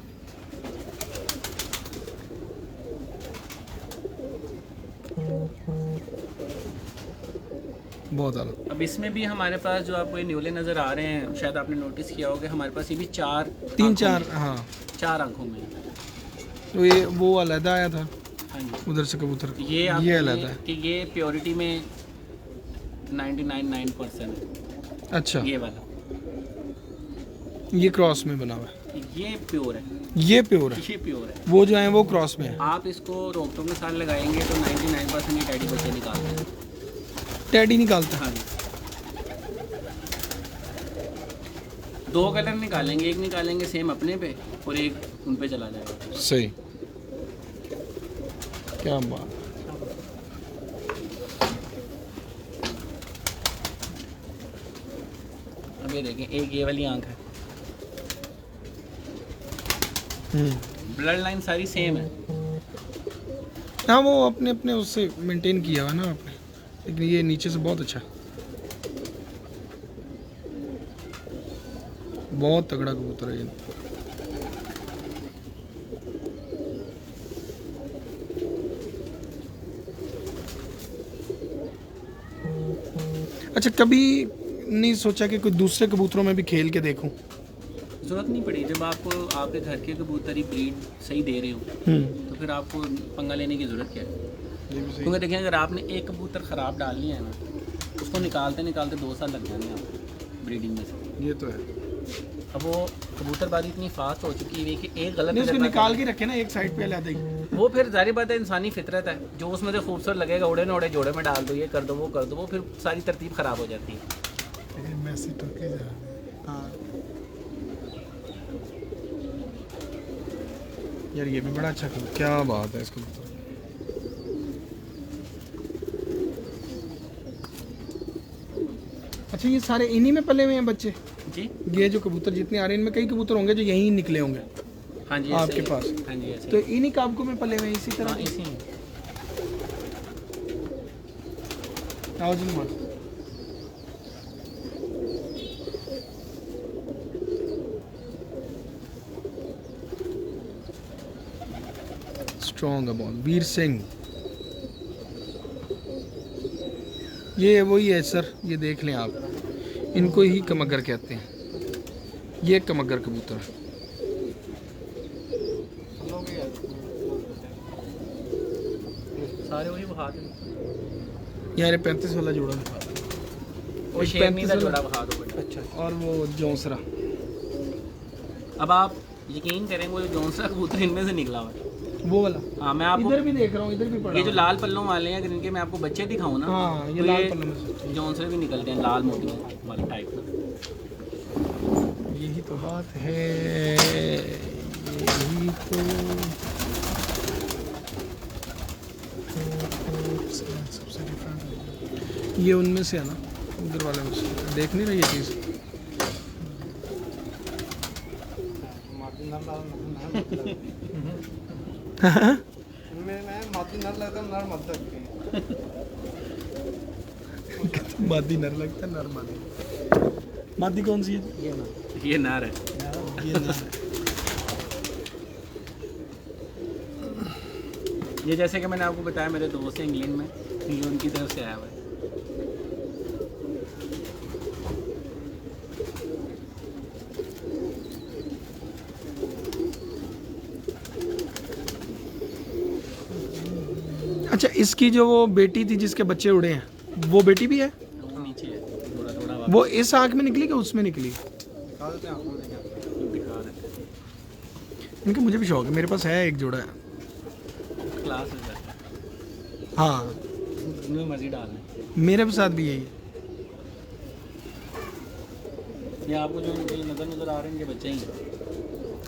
B: बहुत आला।
A: अब इसमें भी हमारे पास जो आपको ये न्यूले नज़र आ रहे हैं, शायद आपने नोटिस किया होगा, हमारे पास ये भी
B: 3-4 हाँ,
A: 4 आंखों में।
B: तो ये वो अलहदा आया था
A: हाँ जी,
B: उधर से कबूतर,
A: ये आप
B: ये अलहदा है।
A: कि ये प्योरिटी में 99.9% है।
B: अच्छा,
A: ये वाला
B: ये क्रॉस में बना हुआ है,
A: ये प्योर है,
B: ये प्योर है।
A: ये प्योर है।
B: वो जो है वो क्रॉस में है।
A: आप इसको रोकटों के साथ लगाएंगे तो 99% ये टैडी बच्चे निकालते हैं।
B: टैडी निकालता है।
A: हाँ जी, 2 कलर निकालेंगे, एक निकालेंगे सेम अपने पे और एक उन पे चला जाएगा।
B: सही, क्या बात।
A: अब ये देखें, एक ये वाली आंख है, ब्लड लाइन सारी सेम है।
B: हाँ, वो अपने अपने उससे मेंटेन किया हुआ ना आपने, लेकिन ये नीचे से बहुत अच्छा, बहुत तगड़ा कबूतर है ये। अच्छा, कभी नहीं सोचा कि कोई दूसरे कबूतरों में भी खेल के देखूं?
A: ज़रूरत नहीं पड़ी, जब आपको आपके घर के कबूतर ही ब्रीड सही दे रहे हो तो फिर आपको पंगा लेने की ज़रूरत क्या है? क्योंकि देखिए, अगर आपने एक कबूतर ख़राब डाल लिया है ना, उसको निकालते निकालते 2 साल लग जाएंगे आपको ब्रीडिंग में से।
B: ये तो है।
A: अब वो कबूतरबाजी इतनी फास्ट हो चुकी है कि एक गलत
B: नहीं, उसको
A: तजर्बा
B: निकाल
A: कर-
B: के रखे ना एक साइड पे अलग ही।
A: वो फिर जारी बात है, इंसानी फितरत है, जो उसमें से खूबसूरत लगेगा उड़े ना उड़े जोड़े में डाल दो, ये कर दो वो कर दो, वो फिर सारी तरतीब ख़राब हो जाती है।
C: मैसी टोके जा रहे हैं।
B: हाँ यार, ये भी बड़ा अच्छा कबूतर, क्या बात है इसको। अच्छा, ये सारे इन्हीं में पले हुए हैं बच्चे?
A: जी
B: ये जो कबूतर जितने आ रहे हैं, इनमें कई कबूतर होंगे जो यहीं निकले होंगे
A: हाँ जी,
B: आपके
A: ऐसे ही।
B: पास?
A: हाँ जी, ऐसे
B: तो
A: ही।
B: इन्हीं काबकों में पले हुए हैं इसी
A: हाँ,
B: तरह?
A: इसी में।
B: आओ जी माँ। स्ट्रॉन्ग अबाउट वीर सिंह, ये वही है सर, ये देख लें आप, इनको ही कमगर कहते हैं, ये कमगर कबूतर है।
A: सारे वही बहा दो,
B: यार 35 वाला जोड़ा दिखा।
A: वो शेरनी का जोड़ा बहा दो बेटा।
B: अच्छा, और वो जौंसरा।
A: अब आप यकीन करें, वो जो जौनसा कबूतर इनमें से निकला हुआ है।
B: वो वाला
A: हाँ, मैं आपको
B: इधर भी देख रहा हूँ, इधर भी पड़ा
A: ये जो
B: हुआ
A: लाल पल्लों वाले हैं, अगर इनके मैं आपको बच्चे दिखाऊं ना,
B: हाँ, ये
A: तो
B: लाल पल्लों में से।
A: जौनसे भी निकलते हैं, लाल मोतियों वाले टाइप का।
B: यही तो बात है, यही तो।
C: सबसे डिफरेंट
B: ये उनमें से है ना, उधर वाले में से देख नहीं रही ये चीज़। मादी नर लगता है, नर मादी। मादी कौन सी है?
A: ये नार है।
B: ये नर है।
A: ये जैसे कि मैंने आपको बताया, मेरे दोस्त हैं इंग्लैंड में, ये उनकी तरफ से आया हुआ है।
B: अच्छा, इसकी जो वो बेटी थी जिसके बच्चे उड़े हैं, वो बेटी भी है?
A: वो नीचे है, थोड़ा थोड़ा
B: वो इस आँख में निकली कि उसमें निकली?
A: दिखा देते हैं आपको, दिखा देते हैं।
B: इनका मुझे भी शौक है, मेरे पास है एक जोड़ा है।
A: क्लास है सर,
B: हाँ,
A: इनमें मर्जी डालना
B: मेरे साथ भी यही है।
A: ये आपको जो नज़र आ रहे हैं, इनके बच्चे ही हैं।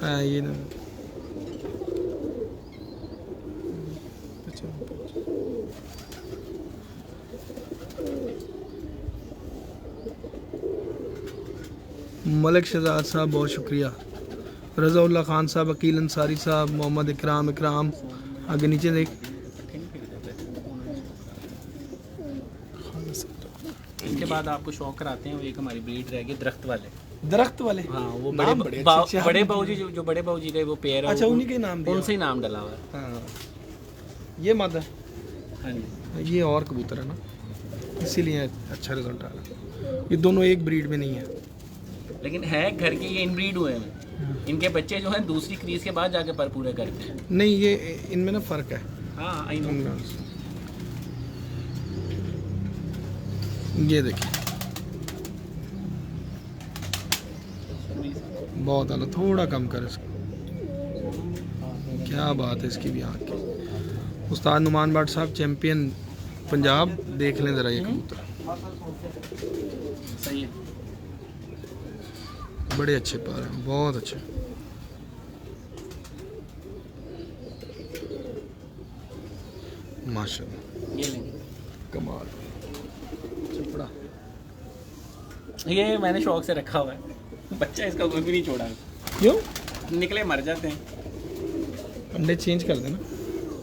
B: हाँ, ये ना। मलिक शहजाद साहब बहुत शुक्रिया, रज़ाउल्ला खान साहब, अकील अंसारी साहब, मोहम्मद इकराम, आगे नीचे देख।
A: इनके बाद आपको शौक कराते हैं, वो एक हमारी ब्रीड रहेगी दरख्त वाले।
B: हाँ,
A: वो
B: नाम बड़े अच्छे अच्छे
A: बड़े बाबूजी जो बड़े बाबूजी का वो पेयर है,
B: अच्छा, उन्हीं के नाम दिया।
A: उनसे ही नाम डला हुआ है।
B: हाँ, ये मादा है,
A: हाँ जी।
B: ये और कबूतर है ना, इसीलिए अच्छा रिजल्ट आ रहा है। ये दोनों एक ब्रीड में नहीं है,
A: लेकिन है घर के, ये इनब्रीड हुए हैं। इनके बच्चे जो हैं दूसरी क्रीज के बाद जाके पर पूरे करते हैं।
B: नहीं, ये इनमें ना फ़र्क है।
A: हाँ, आई नो।
B: ये देखिए, बहुत आला, थोड़ा कम कर इसको। क्या बात है इसकी भी आँख की। उस्ताद नुमान भट्ट साहब, चैम्पियन पंजाब, देख लें ज़रा ये कबूतर,
A: सही है।
B: बड़े अच्छे पर हैं, बहुत अच्छे। माशाल्लाह,
A: ये लेंगे,
B: कमाल, चपड़ा।
A: ये मैंने शौक से रखा हुआ है, बच्चा इसका कोई भी नहीं छोड़ा,
B: क्यों?
A: निकले मर जाते हैं।
B: अंडे चेंज कर देना।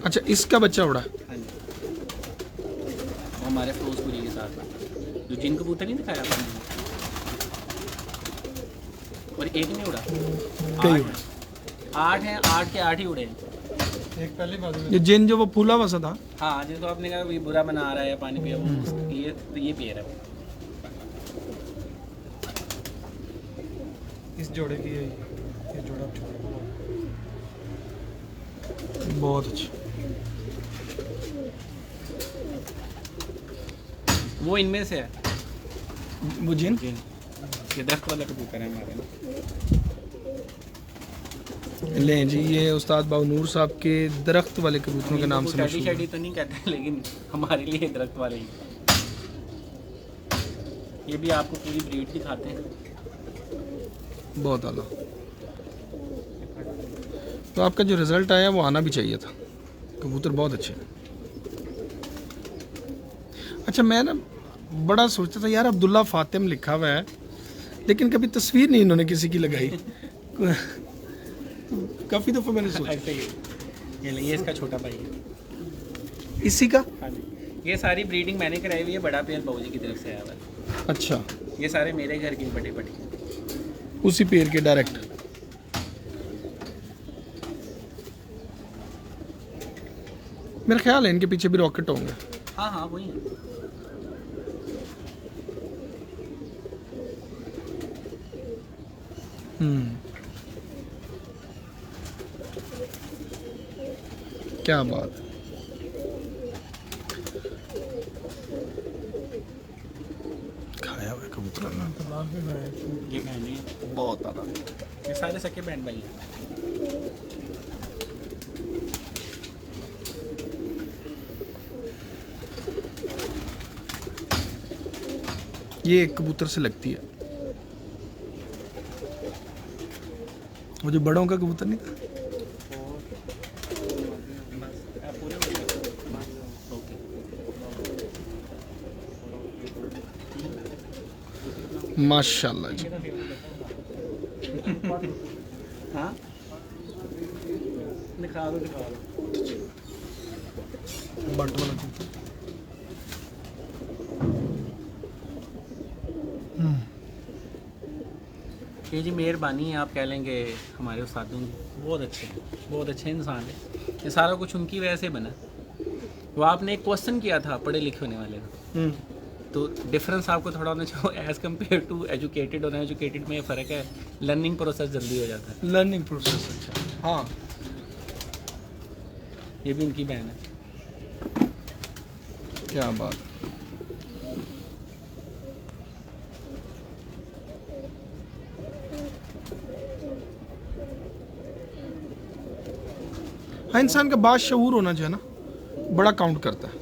B: अच्छा, इसका बच्चा उड़ा?
A: हाँ जी, वो हमारे फिरोजपुरी के साथ जो जिन कबूतर नहीं दिखाया था, और एक नहीं उड़ा,
B: कई
A: 8 हैं, 8 के 8 ही उड़े हैं।
C: एक पहली बात
B: ये जिन जो वो फूला हुआ सा था,
A: हाँ, जिसको आपने कहा ये बुरा बना रहा है पानी पिया, वो ये पेड़ है।
C: इस जोड़े की ये जोड़ा छोड़
B: बहुत अच्छे।
A: वो इनमें से है,
B: वो जिन
A: ये दरख्त वाला कबूतर है हमारे में।
B: लें जी, ये उस्ताद बाबूनूर साहब के दरख्त वाले कबूतरों के नाम से
A: शैडी
B: मशहूर
A: शैडी तो नहीं कहते, लेकिन हमारे लिए दरख्त वाले ही। ये भी आपको पूरी ब्रीड दिखाते हैं।
B: बहुत आला। तो आपका जो रिज़ल्ट आया वो आना भी चाहिए था, कबूतर बहुत अच्छे। अच्छा, मैं ना बड़ा सोचता था यार, अब्दुल्ला फातिम लिखा हुआ है, लेकिन कभी तस्वीर नहीं इन्होंने किसी की लगाई। काफ़ी दफ़ा मैंने सोचा।
A: ऐसे ही ये इसका छोटा भाई है।
B: इसी का?
A: हाँ जी, ये सारी ब्रीडिंग मैंने कराई हुई है, बड़ा पेयर बाबूजी की तरफ से आया हुआ है।
B: अच्छा,
A: ये सारे मेरे घर की बड़ी बड़ी,
B: उसी पेड़ के डायरेक्ट। मेरा ख्याल है इनके पीछे भी रॉकेट होंगे।
A: हाँ हाँ वही है।
B: क्या बात है। खाया हुआ कबूतर
A: ये बहन है,
B: बहुत आला।
A: ये सारे सके बहन भाई हैं।
B: ये एक कबूतर से लगती है। वो जो बड़ों का कबूतर नहीं था, माशाल्लाह जी।
A: हाँ दिखा दो
B: बट वाला कबूतर।
A: ये जी मेहरबानी है, आप कह लेंगे हमारे उस्तादों की, बहुत अच्छे इंसान है। ये सारा कुछ उनकी वजह से बना। वो आपने एक क्वेश्चन किया था पढ़े लिखे होने वाले का, तो डिफरेंस आपको थोड़ा होना चाहिए एज़ कम्पेयर टू एजुकेटेड और अनएजुकेटेड में ये फ़र्क है। लर्निंग प्रोसेस जल्दी हो जाता है।
B: Learning process. अच्छा हाँ,
A: ये भी इनकी बहन है।
B: क्या बात। हाँ, इंसान का बात शऊर होना चाहिए ना, बड़ा काउंट करता है।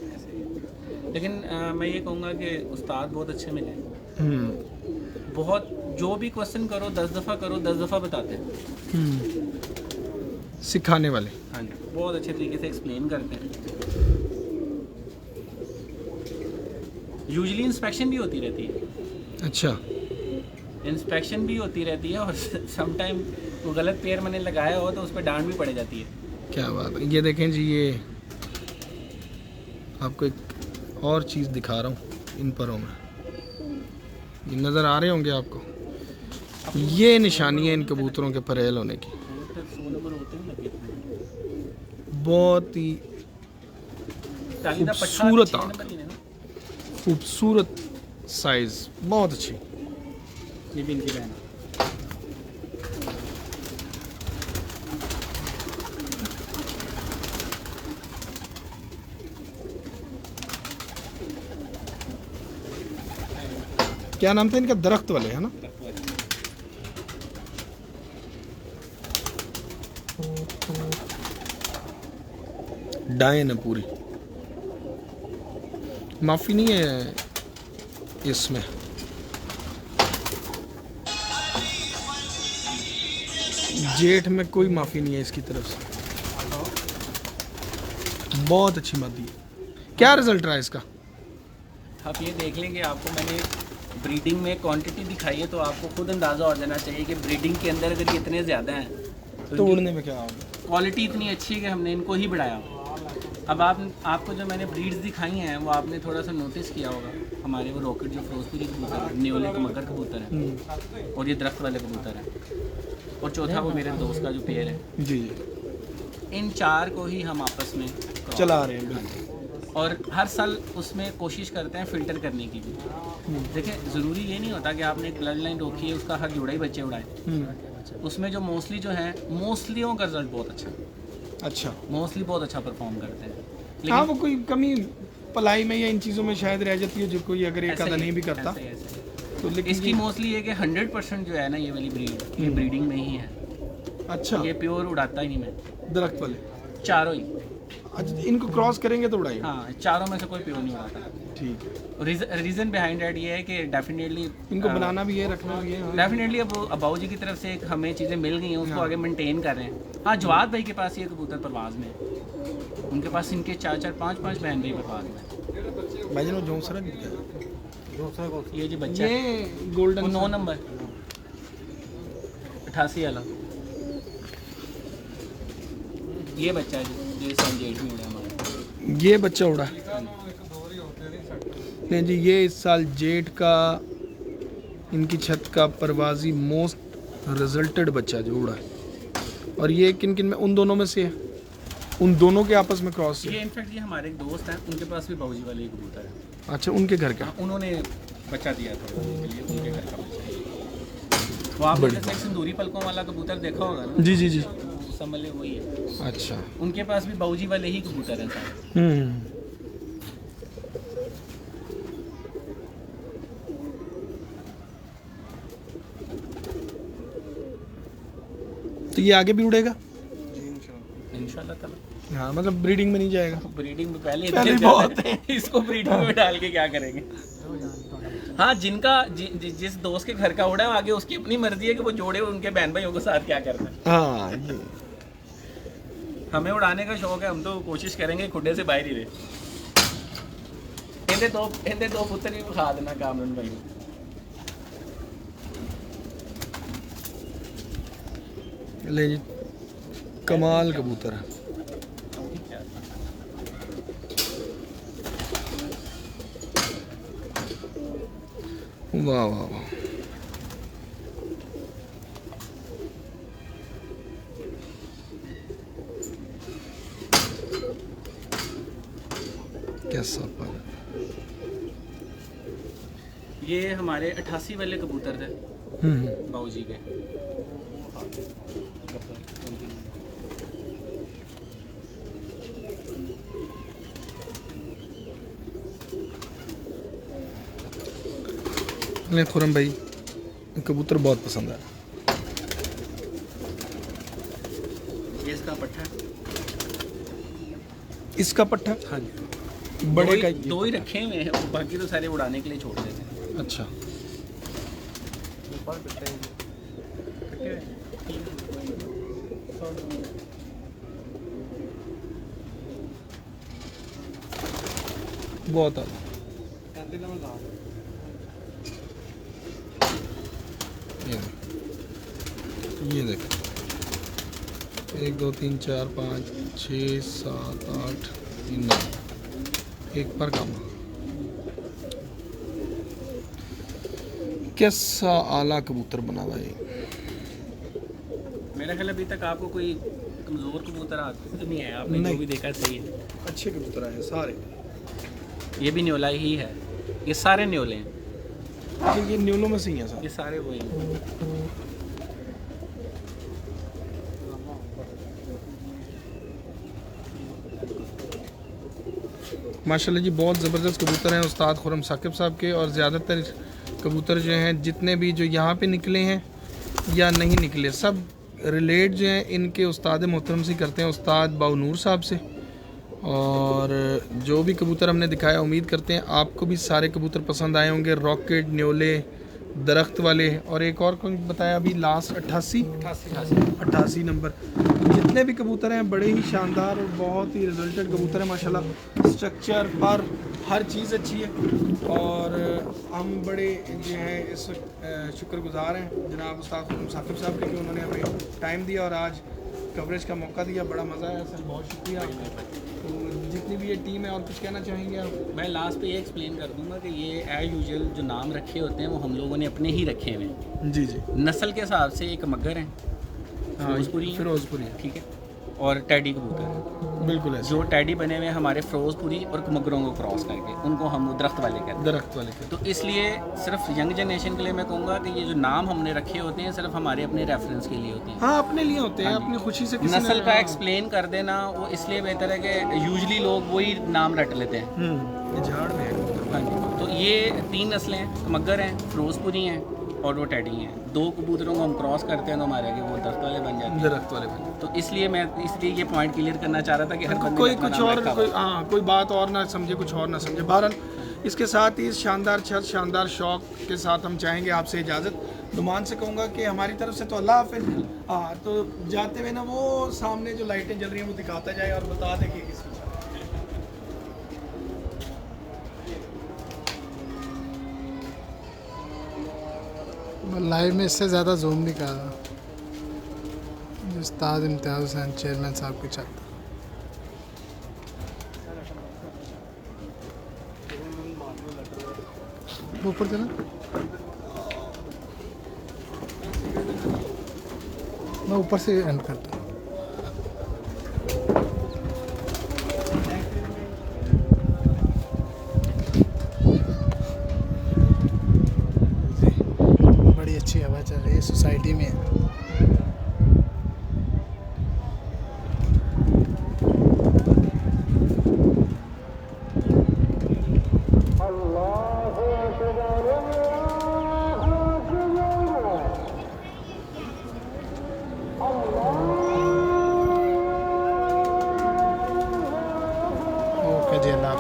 A: लेकिन मैं ये कहूँगा कि उस्ताद बहुत अच्छे मिले। बहुत, जो भी क्वेश्चन करो 10 दफ़ा करो 10 दफ़ा बताते हैं।
B: सिखाने वाले।
A: हाँ जी, बहुत अच्छे तरीके से एक्सप्लेन करते हैं। यूजुअली इंस्पेक्शन भी होती रहती है।
B: अच्छा,
A: इंस्पेक्शन भी होती रहती है और सम टाइम वो गलत पेयर मैंने लगाया हो तो उस पर डांट भी पड़ जाती है।
B: क्या बात है। ये देखें जी, ये आपको एक और चीज़ दिखा रहा हूँ इन परों में, ये नज़र आ रहे होंगे आपको। ये निशानी है इन कबूतरों के परेल होने की। बहुत ही खूबसूरत आँख, खूबसूरत साइज, बहुत अच्छी।
A: ये भी इनकी बहन है।
B: क्या नाम था इनका? दरख्त वाले, है ना? डायन है पूरी, माफी नहीं है इसमें। जेठ में कोई माफी नहीं है इसकी तरफ से। बहुत अच्छी मादी है। क्या रिजल्ट रहा इसका?
A: आप ये देख लेंगे, आपको मैंने ब्रीडिंग में क्वांटिटी दिखाई है तो आपको खुद अंदाज़ा हो जाना चाहिए कि ब्रीडिंग के अंदर अगर ये इतने ज़्यादा हैं
B: तो उड़ने में क्या होगा?
A: क्वालिटी इतनी अच्छी है कि हमने इनको ही बढ़ाया। अब आपको जो मैंने ब्रीड्स दिखाई हैं वो आपने थोड़ा सा नोटिस किया होगा। हमारे वो रॉकेट जो फिरोजपुरी कबूतर है, न्योले का मगर कबूतर है, और ये दरख्त वाले कबूतर है, और चौथा वो मेरे दोस्त का जो पेयर है।
B: जी,
A: इन 4 को ही हम आपस में
B: चला रहे हैं।
A: और हर साल उसमें कोशिश करते हैं फ़िल्टर करने की भी। देखिए, ज़रूरी ये नहीं होता कि आपने एक ब्लड लाइन रोकी है उसका हर जोड़ा ही बच्चे उड़ाए। उसमें जो मोस्टली जो है, मोस्टलियों का रिजल्ट बहुत अच्छा,
B: अच्छा,
A: मोस्टली बहुत अच्छा परफॉर्म करते हैं।
B: हाँ, वो कोई कमी पलाई में या इन चीज़ों में शायद रह जाती है, जो कोई अगर एक आधा नहीं भी करता
A: ऐसे।
B: तो। लेकिन
A: इसकी मोस्टली ये कि 100% जो है ना ये वाली ब्रीड, ये ब्रीडिंग में ही है।
B: अच्छा,
A: ये प्योर उड़ाता ही नहीं मैं,
B: दरख्त वाले
A: चारों ही।
B: अच्छा, इनको क्रॉस करेंगे तो उड़ाएंगे।
A: हाँ, चारों में से कोई प्योर नहीं उड़ाता।
B: ठीक है।
A: रीज़न बिहाइंड दैट ये है कि डेफिनेटली
B: इनको बनाना भी है, रखना भी है। हाँ।
A: डेफिनेटली अब अबाऊ जी की तरफ से एक हमें चीज़ें मिल गई हैं, उसको आगे मेंटेन कर रहे हैं। हाँ, जवाद भाई के पास ये कबूतर परवाज़ में है, उनके पास इनके 4-4, 5-5 बहन भाई परवाज़ में।
B: भाई जी, जोंसरा नहीं क्या?
A: ये जो बच्चा है,
B: ये गोल्डन
A: 9 नंबर 88 वाला, ये बच्चा है जो इस साल जेठ में उड़ा हमारा।
B: ये बच्चा उड़ा नहीं जी, ये इस साल जेठ का इनकी छत का परवाजी मोस्ट रिजल्टेड बच्चा जो उड़ा है। और ये किन किन में? उन दोनों में से है, उन दोनों के आपस में क्रॉस है।
A: ये इनफैक्ट ये हमारे एक दोस्त हैं, उनके पास भी बाबूजी वाले एक कबूतर है।
B: अच्छा, उनके घर का?
A: उन्होंने बच्चा दिया था उनके लिए, उनके घर का बच्चा। वो आपने जैसे एक सिंदूरी पलकों वाला कबूतर देखा होगा ना?
B: जी जी जी,
A: समझ वही है।
B: अच्छा।
A: उनके पास भी बाबूजी वाले ही कबूतर हैं सारे।
B: तो ये आगे भी उड़ेगा
A: इंशाल्लाह ताला।
B: हाँ, मतलब ब्रीडिंग में नहीं जाएगा?
A: ब्रीडिंग में पहले
B: पहले बहुत है।
A: इसको ब्रीडिंग में डाल के क्या करेंगे? हाँ जिनका जिस दोस्त के घर का उड़ा है आगे उसकी अपनी मर्जी है कि वो जोड़े उनके बहन भाइयों के साथ क्या करना है।
B: हाँ ये
A: हमें उड़ाने का शौक है, हम तो कोशिश करेंगे खुडे से बाहर ही रहे। इनके दो पुत्र ही खा देना कामरान भाई को।
B: ले जी कमाल कबूतर है। वाह वाह वाह कैसा पर
A: ये हमारे 88 वाले कबूतर थे बाबू जी के।
B: नहीं खुरम भाई कबूतर बहुत पसंद है।
A: ये इसका पट्टा है।
B: इसका पट्टा
A: हाँ जी
B: बड़े का
A: दो ही रखे हुए हैं, बाकी तो सारे उड़ाने के लिए छोड़ देते हैं।
B: अच्छा बहुत आला। ये देख 1 2 3 4 5 6 7 8 9 एक पर काम। कैसा आला कबूतर बना हुआ है।
A: मेरा ख्याल अभी तक आपको कोई कमज़ोर कबूतर हाथ नहीं है, आपने जो भी देखा सही है।
B: अच्छे कबूतर हैं सारे।
A: ये भी न्योला ही है, ये सारे न्योले हैं,
B: ये न्यूलों में से ही है सारे।
A: ये सारे वही हैं।
B: माशाल्लाह जी बहुत ज़बरदस्त कबूतर हैं उस्ताद खुरम साकिब साहब के। और ज़्यादातर कबूतर जो हैं जितने भी जो यहाँ पे निकले हैं या नहीं निकले सब रिलेट जो हैं इनके उस्ताद मोहतरम से करते हैं, उस्ताद बाउनूर साहब से। और जो भी कबूतर हमने दिखाया उम्मीद करते हैं आपको भी सारे कबूतर पसंद आए होंगे। रॉकेट, न्योले, दरख्त वाले और एक और कौन बताया अभी लास्ट 88 नंबर। जितने भी कबूतर हैं बड़े ही शानदार और बहुत ही रिजल्टेड कबूतर हैं माशाल्लाह। स्ट्रक्चर पर हर चीज़ अच्छी है और हम बड़े जो है इस शुक्रगुजार हैं जनाब उस्ताद साकिब साहब के कि उन्होंने हमें टाइम दिया और आज कवरेज का मौका दिया। बड़ा मज़ा आया सर, बहुत शुक्रिया। तो जितनी भी ये टीम है और कुछ कहना चाहेंगे आप?
A: मैं लास्ट पे ये एक्सप्लेन कर दूंगा कि ये एज यूजुअल जो नाम रखे होते हैं वो हम लोगों ने अपने ही रखे हुए हैं।
B: जी जी
A: नस्ल के हिसाब से एक मगर हैं, फिरोजपुरी
B: फिरोजपुरी
A: ठीक है, और टैडी कबूतर हैं।
B: बिल्कुल ऐसे
A: जो टैडी बने हुए हैं हमारे फिरोजपुरी और मगरों को क्रॉस करके, उनको हम दरख्त वाले कहते हैं।
B: दरख्त वाले के।
A: तो इसलिए सिर्फ यंग जनरेशन के लिए मैं कहूँगा कि ये जो नाम हमने रखे होते हैं सिर्फ हमारे अपने रेफरेंस के लिए होते हैं।
B: हाँ अपने लिए होते हैं, अपनी खुशी से किसी
A: नस्ल
B: ने-
A: का
B: हाँ।
A: एक्सप्लेन कर देना वो इसलिए बेहतर है कि यूजली लोग वही नाम रट लेते हैं।
B: ये झाड़ में है।
A: हाँ जी, तो ये 3 नस्लें हैं, मगर हैं, फिरोजपुरी हैं और वो टैडी हैं। 2 कबूतरों को हम क्रॉस करते हैं तो हमारे आगे वो दरख्त वाले बन जाते हैं।
B: दरख्त वाले बने।
A: तो इसलिए ये पॉइंट क्लियर करना चाह रहा था कि हर बंदे
B: कोई
A: ने अपना
B: कुछ
A: नाम
B: और
A: रखा हुआ
B: कोई हाँ कोई बात और ना समझे, कुछ और ना समझे। बहरहाल इसके साथ ही इस शानदार छत शानदार शौक के साथ हम चाहेंगे आपसे इजाज़त। दुमान से कहूँगा कि हमारी तरफ से तो अल्लाह हाफिज़। हाँ तो जाते हुए ना वो सामने जो लाइटें जल रही हैं वो दिखाता जाए और बता दे कि किसकी छत।
C: लाइव में इससे ज़्यादा जूम नहीं कर रहा। उस्ताद इम्तियाज़ हुसैन चेयरमैन साहब की छत। ऊपर चला मैं ऊपर से एंड करता हूँ। बड़ी अच्छी हवा चल रही है सोसाइटी में।